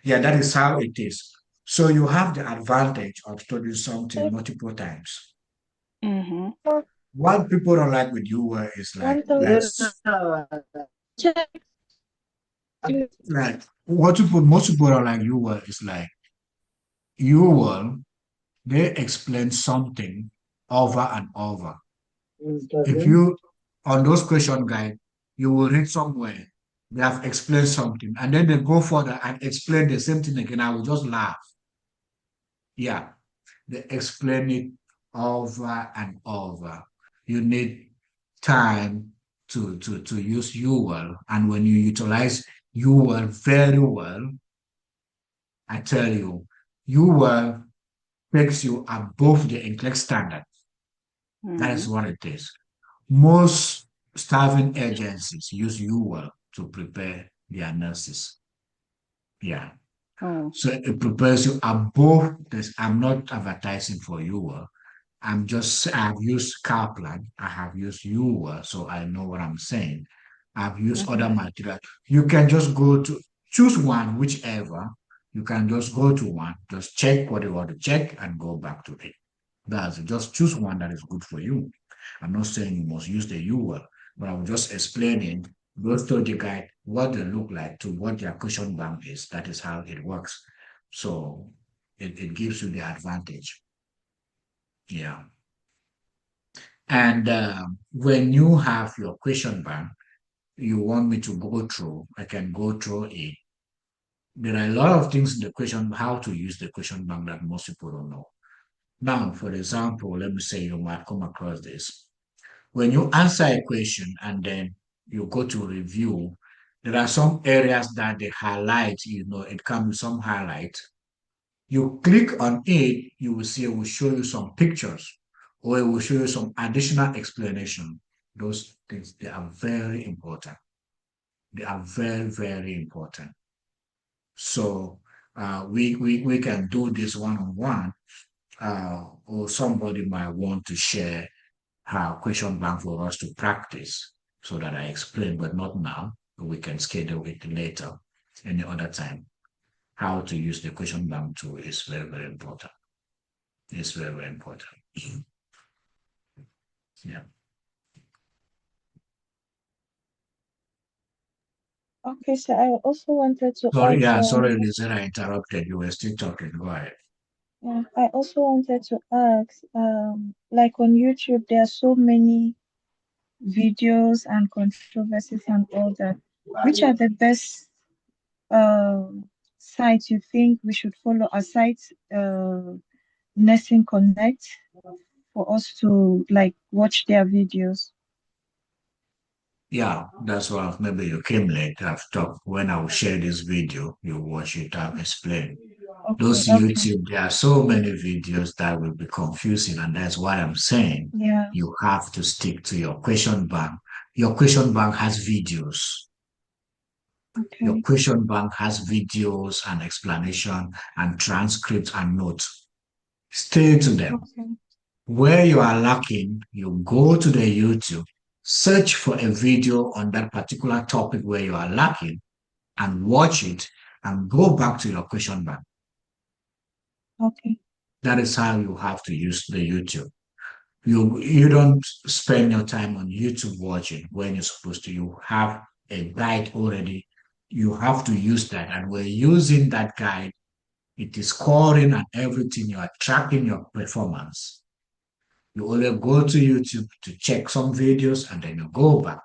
A: Yeah, that is how it is. So you have the advantage of studying something
B: Check
A: multiple times.
C: Mm-hmm.
A: What people don't like with you is like,
B: 1,000. Check.
A: like what people most people don't like you is like you will they explain something over and over. If you on those question guide, you will read somewhere they have explained something and then they go further and explain the same thing again. I will just laugh. Yeah, they explain it over and over. You need time to use UL, and when you utilize UL very well, I tell you, UL takes you above the Nclex standard. That
C: Mm-hmm.
A: is what it is. Most staffing agencies use UL to prepare their nurses. Yeah.
C: Oh.
A: So it prepares you above this. I'm not advertising for UL. I've used Kaplan, I have used UL, so I know what I'm saying. I've used other
C: Okay.
A: material. You can just go to choose one, whichever. You can just go to one, just check what you want to check and go back to it. That's it. Just choose one that is good for you. I'm not saying you must use the UL, but I'm just explaining those study guide what they look like to what their question bank is. That is how it works. So it gives you the advantage. Yeah. And when you have your question bank, you want me to go through, I can go through it. There are a lot of things in the question, how to use the question bank that most people don't know. Now, for example, let me say you might come across this. When you answer a question and then you go to review, there are some areas that they highlight, it comes with some highlight. You click on it, you will see it will show you some pictures or it will show you some additional explanation. Those things, they are very important. They are very, very important. So we can do this one-on-one, or somebody might want to share her question bank for us to practice so that I explain, but not now. We can schedule it later, any other time. How to use the question bank tool is very, very important. It's very, very important. Yeah.
B: Okay, so I also wanted to
A: Sorry,
B: ask,
A: yeah, sorry, Lizette, I interrupted. You were still talking. Go ahead.
B: yeah, I also wanted to ask, like on YouTube, there are so many videos and controversies and all that. Which are the best sites you think we should follow aside Nursing Connect for us to like watch their videos?
A: Yeah, that's why maybe you came late. I've talked when I will share this video, you watch it, I'll explain.
B: Okay,
A: Those
B: okay.
A: YouTube, there are so many videos that will be confusing, and that's why I'm saying
B: Yeah,
A: you have to stick to your question bank. Your question bank has videos. Your
B: okay,
A: question bank has videos and explanation and transcripts and notes. Stay to them.
B: okay,
A: Where you are lacking, you go to the YouTube, search for a video on that particular topic where you are lacking and watch it and go back to your question bank.
B: okay,
A: That is how you have to use the YouTube. You don't spend your time on YouTube watching when you're supposed to. You have a guide already. You have to use that. And we're using that guide. It is scoring and everything. You are tracking your performance. You only go to YouTube to check some videos and then you go back.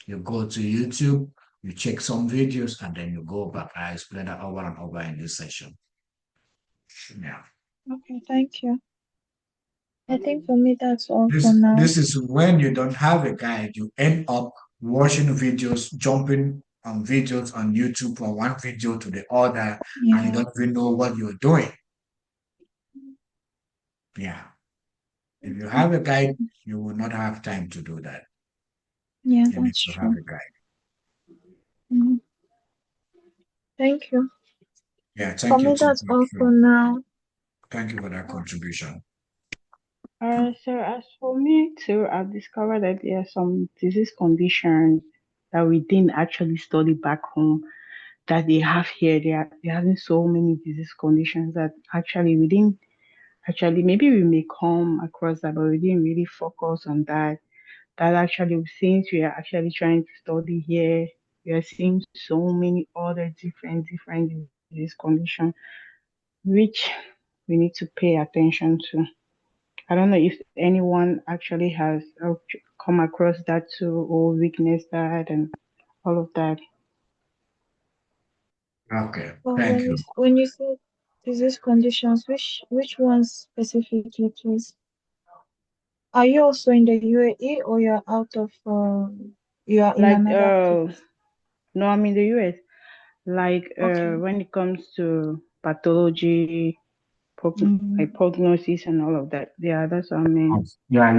A: You go to YouTube, you check some videos, and then you go back. I explain that over and over in this session. Yeah.
B: okay. Thank you. I think for me that's all for
A: This
B: now.
A: this is when you don't have a guide, you end up watching videos, jumping on videos on YouTube from one video to the other, and you
B: Yeah,
A: don't even know what you're doing. Yeah. If you
B: okay.
A: have a guide, you will not have time to do that.
B: Yeah,
A: You need
B: that's
A: to have
B: true.
A: a guide.
B: Mhm. Thank you.
A: Yeah,
B: For
A: thank you
B: me
A: too.
B: that's all for now.
A: Thank you for that contribution.
C: So as for me too, I've discovered that there are some disease conditions that we didn't actually study back home that they have here. They're having so many disease conditions that actually we didn't actually maybe we may come across that, but we didn't really focus on that. That actually since we are actually trying to study here, we are seeing so many other different disease conditions which we need to pay attention to. I don't know if anyone actually has come across that too or witnessed that and all of that.
A: Okay,
B: Well,
A: thank you.
B: when you say disease conditions, which ones specifically, please? Are you also in the UAE or you're out of you are in
C: Like
B: another place?
C: no, I'm in the US. Like
B: Okay.
C: when it comes to pathology,
B: Mm,
C: like prognosis and all of that. Yeah, that's what I mean.
A: Yeah,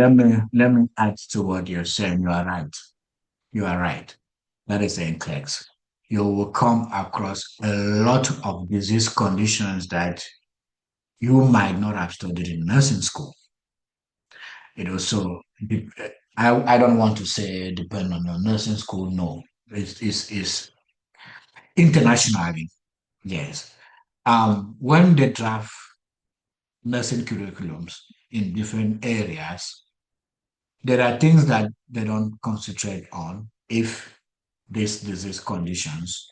A: let me add to what you're saying. You are right. You are right. That is Nclex. You will come across a lot of disease conditions that you might not have studied in nursing school. It also I don't want to say depend on your nursing school. No, it's internationally, yes. When they draft nursing curriculums in different areas, there are things that they don't concentrate on if these disease conditions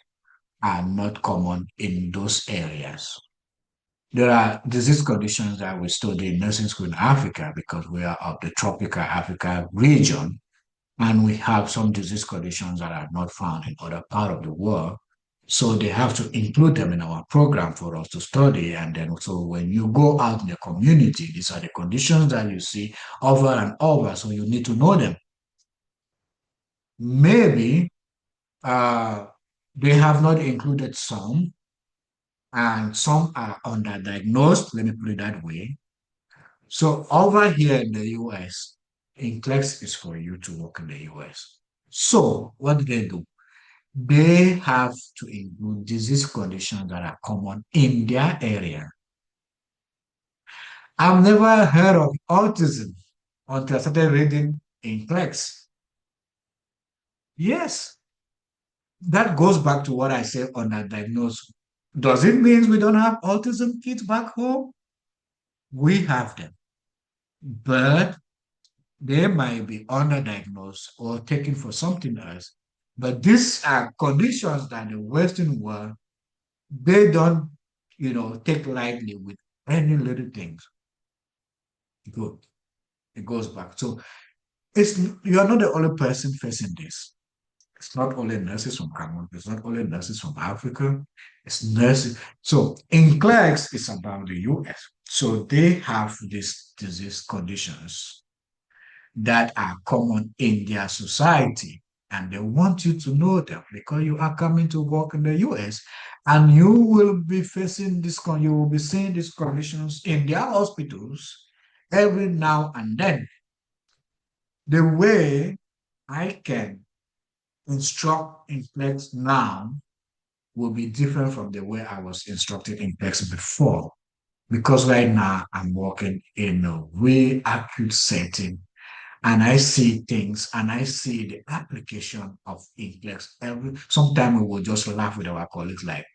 A: are not common in those areas. There are disease conditions that we study in nursing school in Africa because we are of the tropical Africa region, and we have some disease conditions that are not found in other part of the world. So they have to include them in our program for us to study. And then so when you go out in the community, these are the conditions that you see over and over. So you need to know them. Maybe uh, they have not included some, and some are underdiagnosed. Let me put it that way. So over here in the US, Nclex is for you to work in the US. So what do? They have to include disease conditions that are common in their area. I've never heard of autism until I started reading Nclex. Yes, that goes back to what I said on that diagnosis. Does it mean we don't have autism kids back home? We have them, but they might be underdiagnosed or taken for something else. But these are conditions that the Western world, they don't, take lightly with any little things. Good. It goes back. So it's you are not the only person facing this. It's not only nurses from Cameroon. It's not only nurses from Africa. It's nurses. So in Nclex, it's about the US. So they have these disease conditions that are common in their society. And they want you to know them because you are coming to work in the US, and you will be facing you will be seeing these conditions in their hospitals every now and then. The way I can instruct in Plex now will be different from the way I was instructed in Plex before. Because right now I'm working in a way acute setting, and I see things and I see the application of Nclex. Sometimes we will just laugh with our colleagues like,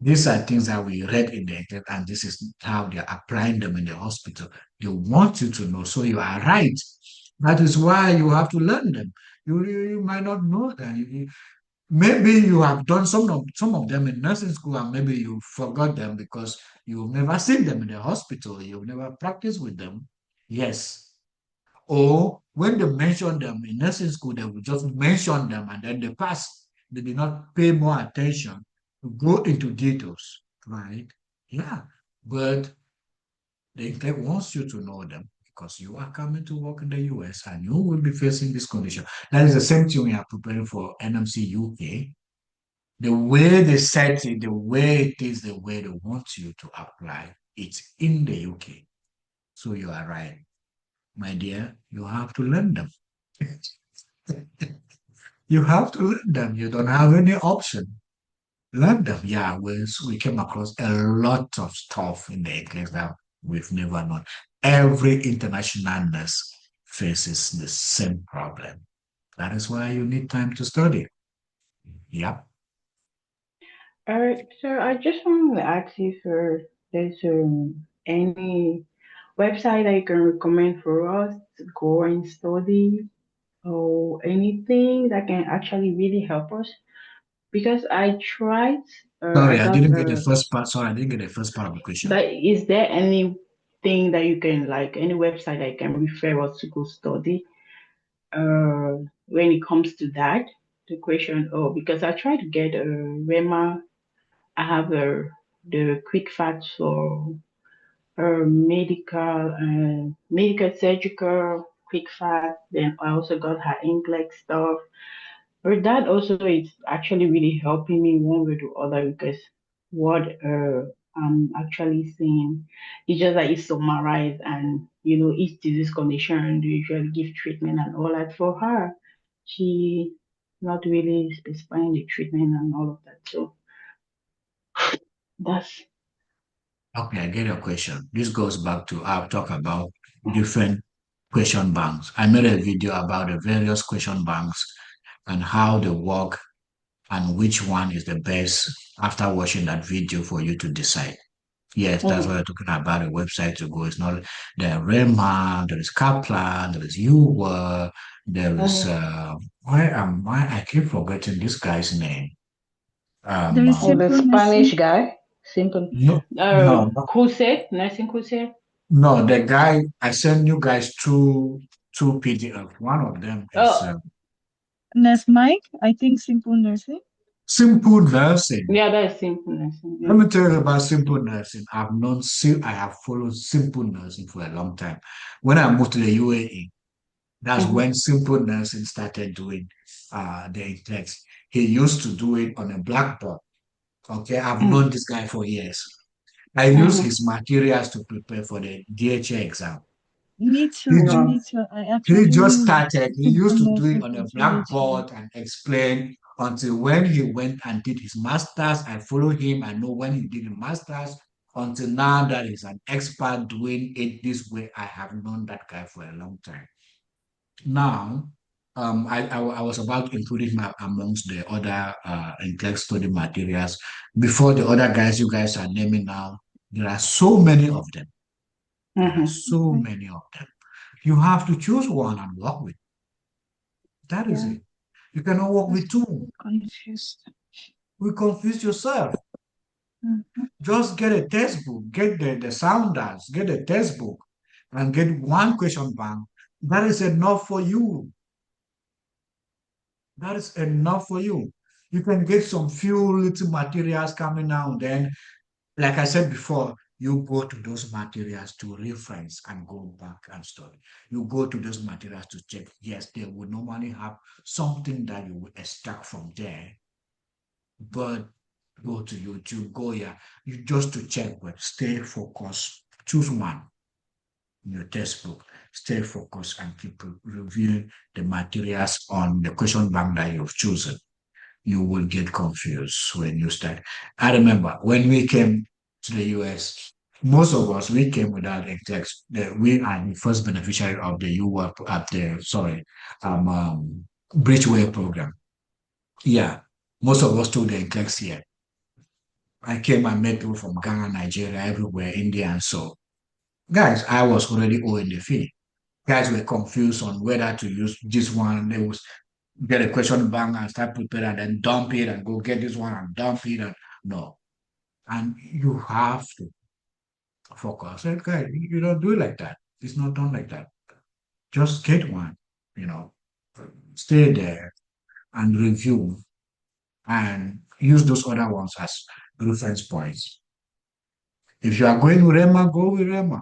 A: these are things that we read in the Nclex, and this is how they're applying them in the hospital. They want you to know. So you are right. That is why you have to learn them. You might not know that. Maybe you have done some of them in nursing school, and maybe you forgot them because you've never seen them in the hospital. You've never practiced with them. Yes, or when they mention them in nursing school, they will just mention them and then they pass. They did not pay more attention to go into details, right? Yeah, but the intake wants you to know them because you are coming to work in the US and you will be facing this condition. That is the same thing we are preparing for NMC UK. The way they set it, the way it is, the way they want you to apply, it's in the UK. So you are right, my dear. You have to learn them. You have to learn them. You don't have any option. Learn them. Yeah, we came across a lot of stuff in the English that we've never known. Every international nurse faces the same problem. That is why you need time to study. Yep.
C: All right, so I just wanted to ask if there's any website that you can recommend for us to go and study, or anything that can actually really help us. Because I tried, I
A: Sorry, I
C: got
A: didn't get the first part. Sorry, I didn't get the first part of the question.
C: that. Is there anything that you can, like, any website that you can refer us to go study? When it comes to that, the question. Oh, because I tried to get a Rema. I have the quick facts for medical surgical quick fact. Then I also got her Nclex stuff. But that also is actually really helping me one way or other, because what I'm actually seeing is just that it's summarized, and each disease condition they usually give treatment and all that. For her, she not really specifying the treatment and all of that. So that's
A: Okay, I get your question. This goes back to I've talked about different. question banks. I made a video about the various question banks and how they work and which one is the best after watching that video for you to decide. Yes, that's what
C: Mm-hmm.
A: I'm talking about. A website to go. It's not there. Rema, there is Kaplan, there is Uwer, there is
C: Mm-hmm.
A: why I keep forgetting this guy's name.
B: There is
C: Oh,
A: Um,
C: the
B: simple
C: Spanish
B: nursing.
C: guy, simple.
A: no, no, no,
C: Crusade, nursing crusade.
A: no. The guy I sent you guys two PDF. One of them is
C: Oh,
B: Nurse Mike, I think simple nursing.
A: simple nursing.
C: yeah, that is simple nursing.
A: Let
C: Yeah.
A: me tell you about simple nursing. I have followed simple nursing for a long time. When I moved to the UAE, that's
C: Mm-hmm.
A: when simple nursing started doing the Nclex. He used to do it on a blackboard. Okay, I've known this guy for years. I use
C: Mm-hmm.
A: his materials to prepare for the DHA exam.
B: Me
A: He,
B: too,
A: ju-
C: Yeah.
B: me too. I
A: he
B: actually
A: just
B: use
A: started, he
B: simple
A: used to do it
B: nursing
A: on
B: for
A: a
B: DHA.
A: blackboard and explain until when he went and did his master's. I followed him. I know when he did the master's until now that he's an expert doing it this way. I have known that guy for a long time. Now, I was about to include him amongst the other Nclex study materials. Before the other guys you guys are naming now, there are so many of them. There are
C: Mm-hmm.
A: so
B: Okay.
A: many of them. You have to choose one and work with. That is
C: Yeah.
A: it. You cannot work
B: That's
A: with two.
B: confused.
A: You confuse yourself.
B: Mm.
A: Just get a textbook, get the sounders, get a textbook, and get one question bank. That is enough for you. That is enough for you. You can get some few little materials coming now and then. Like I said before, you go to those materials to reference and go back and study. You go to those materials to check. Yes, they will normally have something that you will extract from there, but go to YouTube, go here, you just to check, but stay focused. Choose one in your textbook. Stay focused and keep reviewing the materials on the question bank that you've chosen. You will get confused when you start. I remember when we came to the US, most of us we came without Nclex. We are the first beneficiary of the UWAP at the Bridgeway program. Yeah, most of us took the Nclex here. I came and met people from Ghana, Nigeria, everywhere, India, and so. Guys, I was already owing the fee. Guys were confused on whether to use this one. They would get a question bank and start preparing and then dump it and go get this one and dump it. And no. And you have to focus. Okay, you don't do it like that. It's not done like that. Just get one, you know, stay there and review and use those other ones as reference points. If you are going with Rema, go with Rema.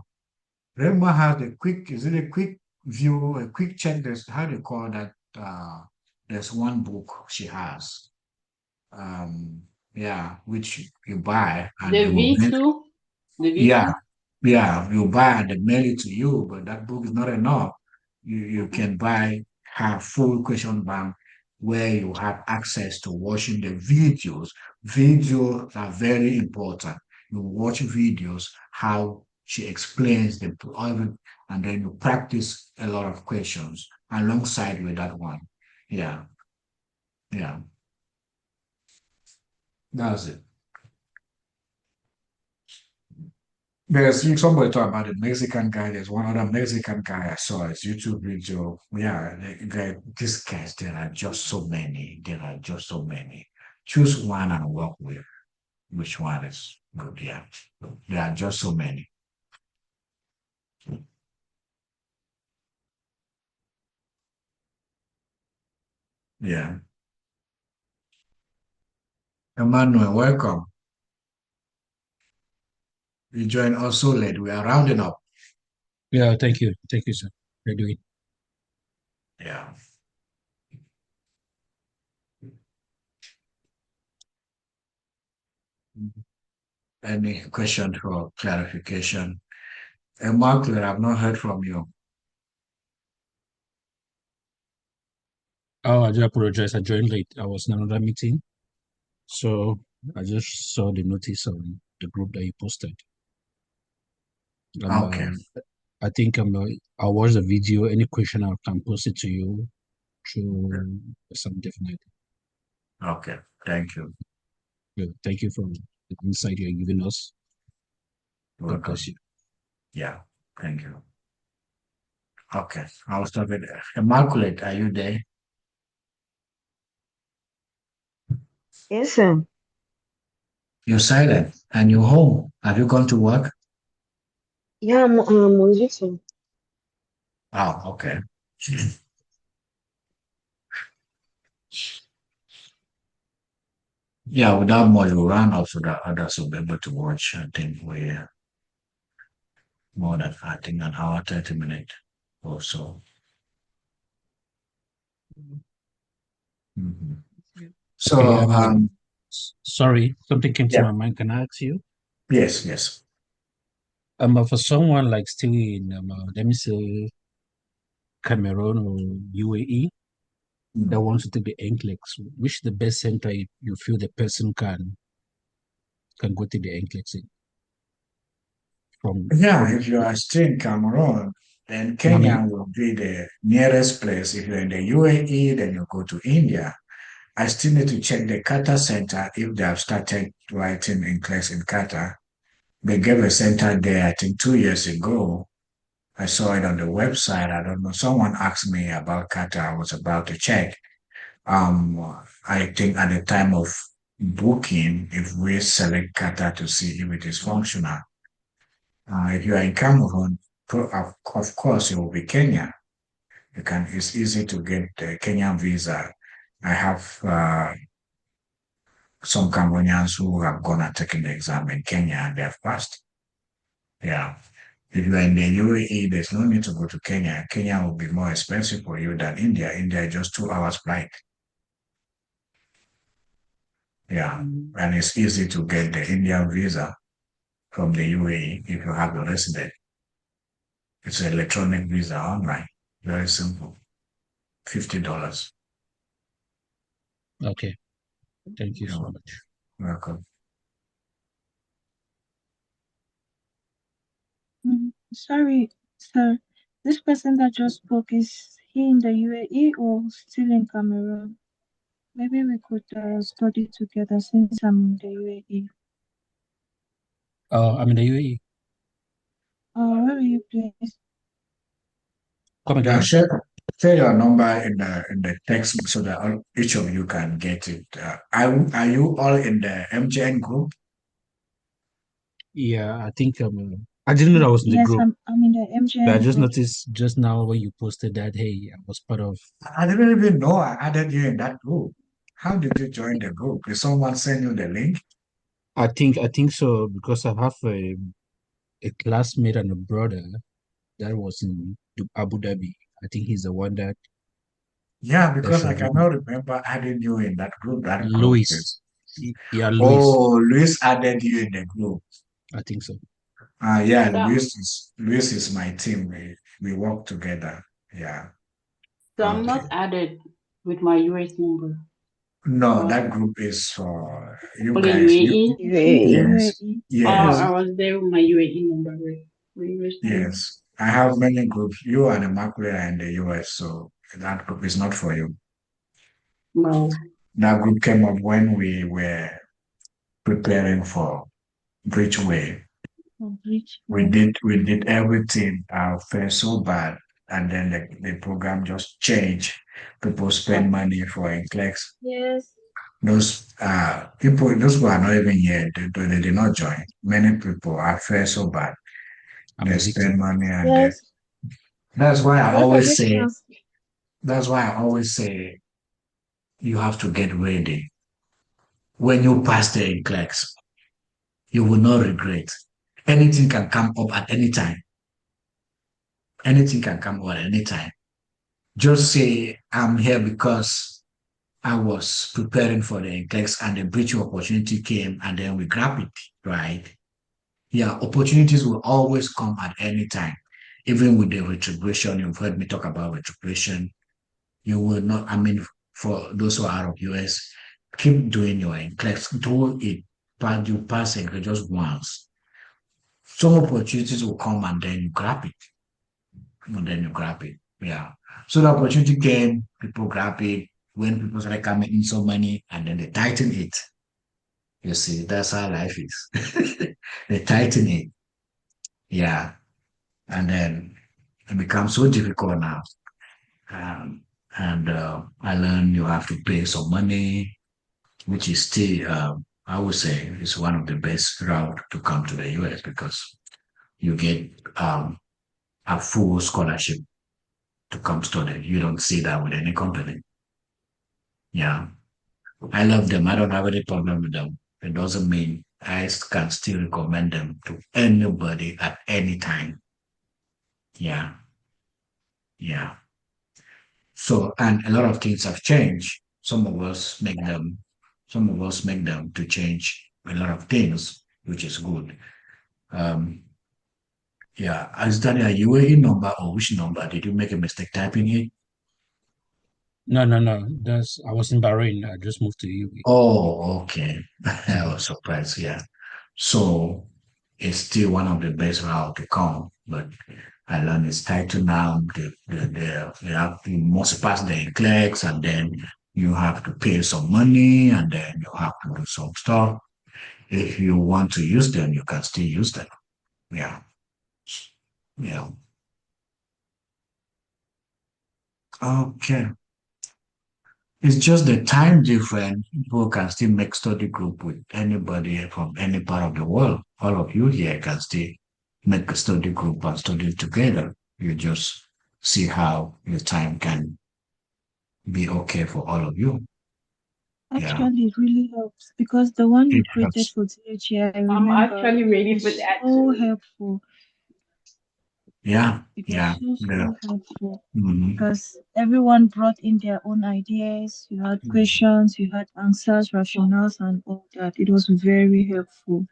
A: Rema has a quick, is it a quick view, a quick check? There's how they call that. There's one book she has. Yeah, which you buy and
C: The
A: they will mail.
C: V2, the
A: Yeah,
C: V2.
A: yeah, you buy and they mail it to you, but that book is not enough. You
C: Mm-hmm.
A: can buy her full question bank where you have access to watching the videos. Videos are very important. You watch videos, how she explains the and then you practice a lot of questions alongside with that one. Yeah, yeah, that's it. There's somebody talking about the Mexican guy. There's one other Mexican guy I saw his YouTube video. Yeah, these guys, there are just so many. There are just so many. Choose one and work with which one is good. Yeah, there are just so many. Yeah, Emmanuel, welcome. You join us so late. We are rounding up.
D: Yeah, thank you. Thank you, sir. You're doing.
A: Yeah. Any question for clarification? Mark, I've not heard from you.
D: Oh, I do apologize. I joined late. I was in another meeting. So I just saw the notice on the group that you posted.
A: Okay.
D: I think I'll watch the video. Any question I can post it to you through some definitely.
A: Okay. Thank you.
D: Good. Thank you for the insight you're giving us.
A: You're
D: God bless
A: welcome.
D: you.
A: Yeah. Thank you. Okay. I'll stop it there. Immaculate, are you there?
B: Yes, sir.
A: You're silent and you're home. Have you gone to work?
B: Yeah, I'm on YouTube.
A: Oh, okay. Yeah, without more, you run off so that others will be able to watch. I think we're more than, I think, an hour, 30 minutes or so. Mhm. So,
D: Okay. Sorry, something came to
A: yeah,
D: my mind. Can I ask you?
A: yes, yes.
D: For someone like still in, let me say, Cameroon or UAE that
A: Mm.
D: wants to take the Nclex, which is the best center you feel the person can go to the Nclex in
A: Yeah,
D: from
A: if you are still in Cameroon, then
D: I mean,
A: Kenya will be the nearest place. If you're in the UAE, then you go to India. I still need to check the Qatar center if they have started writing in class in Qatar. They gave a center there, I think 2 years ago. I saw it on the website. I don't know. Someone asked me about Qatar. I was about to check. I think at the time of booking, if we select Qatar to see if it is functional. If you are in Cameroon, of course, it will be Kenya. It's easy to get the Kenyan visa. I have some Cameroonians who have gone and taken the exam in Kenya and they have passed. Yeah. If you are in the UAE, there's no need to go to Kenya. Kenya will be more expensive for you than India. India is just 2 hours flight. Yeah. And it's easy to get the Indian visa from the UAE if you have a resident. It's an electronic visa online. Very simple. $50.
D: okay. Thank you so
A: You're
D: much.
A: welcome.
B: Sorry, sir. This person that just spoke, is he in the UAE or still in Cameroon? Maybe we could study together since I'm in the UAE.
D: I'm in the UAE.
B: Where are you placed?
D: Come
A: Yeah,
D: again?
A: share your number in the text so that each of you can get it. Are you all in the MGN group?
D: Yeah, I think I didn't know I was in the
B: Yes,
D: group.
B: I'm in the
D: But I
B: MGN
D: just
B: group.
D: noticed just now when you posted that, hey, I was part of.
A: I didn't even know I added you in that group. How did you join the group? Did someone send you the link?
D: I think so because I have a classmate and a brother that was in Abu Dhabi. I think he's the one
A: Yeah,
D: that
A: because I
D: showed me.
A: cannot remember adding you in that group. That group
D: Louis.
A: is.
D: Yeah, Louis.
A: Oh, Luis added you in the group.
D: I think so.
A: Yeah,
C: So,
A: Luis is my team. We work together. Yeah.
C: so I'm
A: Okay.
C: not added with my US number.
A: No,
C: Uh,
A: that group is for you
C: okay,
A: guys. You
C: UAE.
A: yes,
B: UAE.
C: I
A: yes,
B: Oh,
C: was there with my UAE number, with US number.
A: yes. I have many groups. You and Immaculate are in the US, so that group is not for you.
C: No.
A: That group came up when we were preparing for Bridgeway.
B: complete
A: We
B: way.
A: did we did everything. I felt so bad, and then the program just changed. People spend
C: Uh,
A: money for Nclex.
B: Yes.
A: Those people, those who are not even here, they did not join. Many people, I felt so bad.
D: I'm
A: They
D: a
A: spend
D: victim.
A: money and
B: Yes.
A: that's why I
B: What are
A: always
B: the
A: say,
B: chance?
A: that's why I always say you have to get ready. When you pass the Nclex, you will not regret. Anything can come up at any time. Anything can come up at any time. Just say, I'm here because I was preparing for the Nclex and the breaching opportunity came and then we grab it, right? Yeah, opportunities will always come at any time. Even with the retribution, you've heard me talk about retribution. You will not, I mean, for those who are out of US, keep doing your NCLEX, do it, but you pass it just once. Some opportunities will come and then you grab it. and then you grab it. Yeah. So the opportunity came, people grab it when people started coming in so money, and then they tighten it. You see, that's how life is. They tighten it. Yeah. And then it becomes so difficult now. Um, and I learned you have to pay some money, which is still, I would say, is one of the best route to come to the US because you get a full scholarship to come study. You don't see that with any company. Yeah. I love them. I don't have any problem with them. It doesn't mean I can still recommend them to anybody at any time. Yeah. Yeah. So, and a lot of things have changed. Some of us make them to change a lot of things, which is good. Um, yeah. Is that a UAE number or which number? Did you make a mistake typing it?
D: No, no, no. That's I was in Bahrain. I just moved to UAE.
A: Oh, okay. I was surprised. Yeah. So it's still one of the best route to come, but I learned it's title now. You must pass the Nclex and then you have to pay some money and then you have to do some stuff. If you want to use them, you can still use them. Yeah. Yeah. Okay. It's just the time difference. People can still make study group with anybody from any part of the world. All of you here can still make a study group and study together. You just see how your time can be okay for all of you. Yeah,
B: Actually, it really helps because the one you
A: it
B: created
A: helps.
B: for THA, I
C: I'm
B: remember
C: actually
B: it
C: ready for
B: was
C: that
B: so
C: too.
B: helpful.
A: Yeah,
B: It was
A: yeah.
B: so helpful
A: Mhm.
B: because everyone brought in their own ideas. You had questions, you had answers, rationales, and all that. It was very helpful.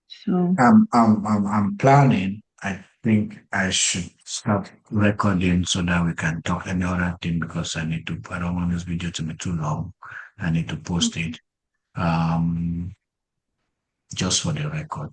B: So,
A: I'm planning. I think I should start recording so that we can talk any other thing because I don't want this video to be too long. I need to post
B: okay.
A: it. Um, just for the record.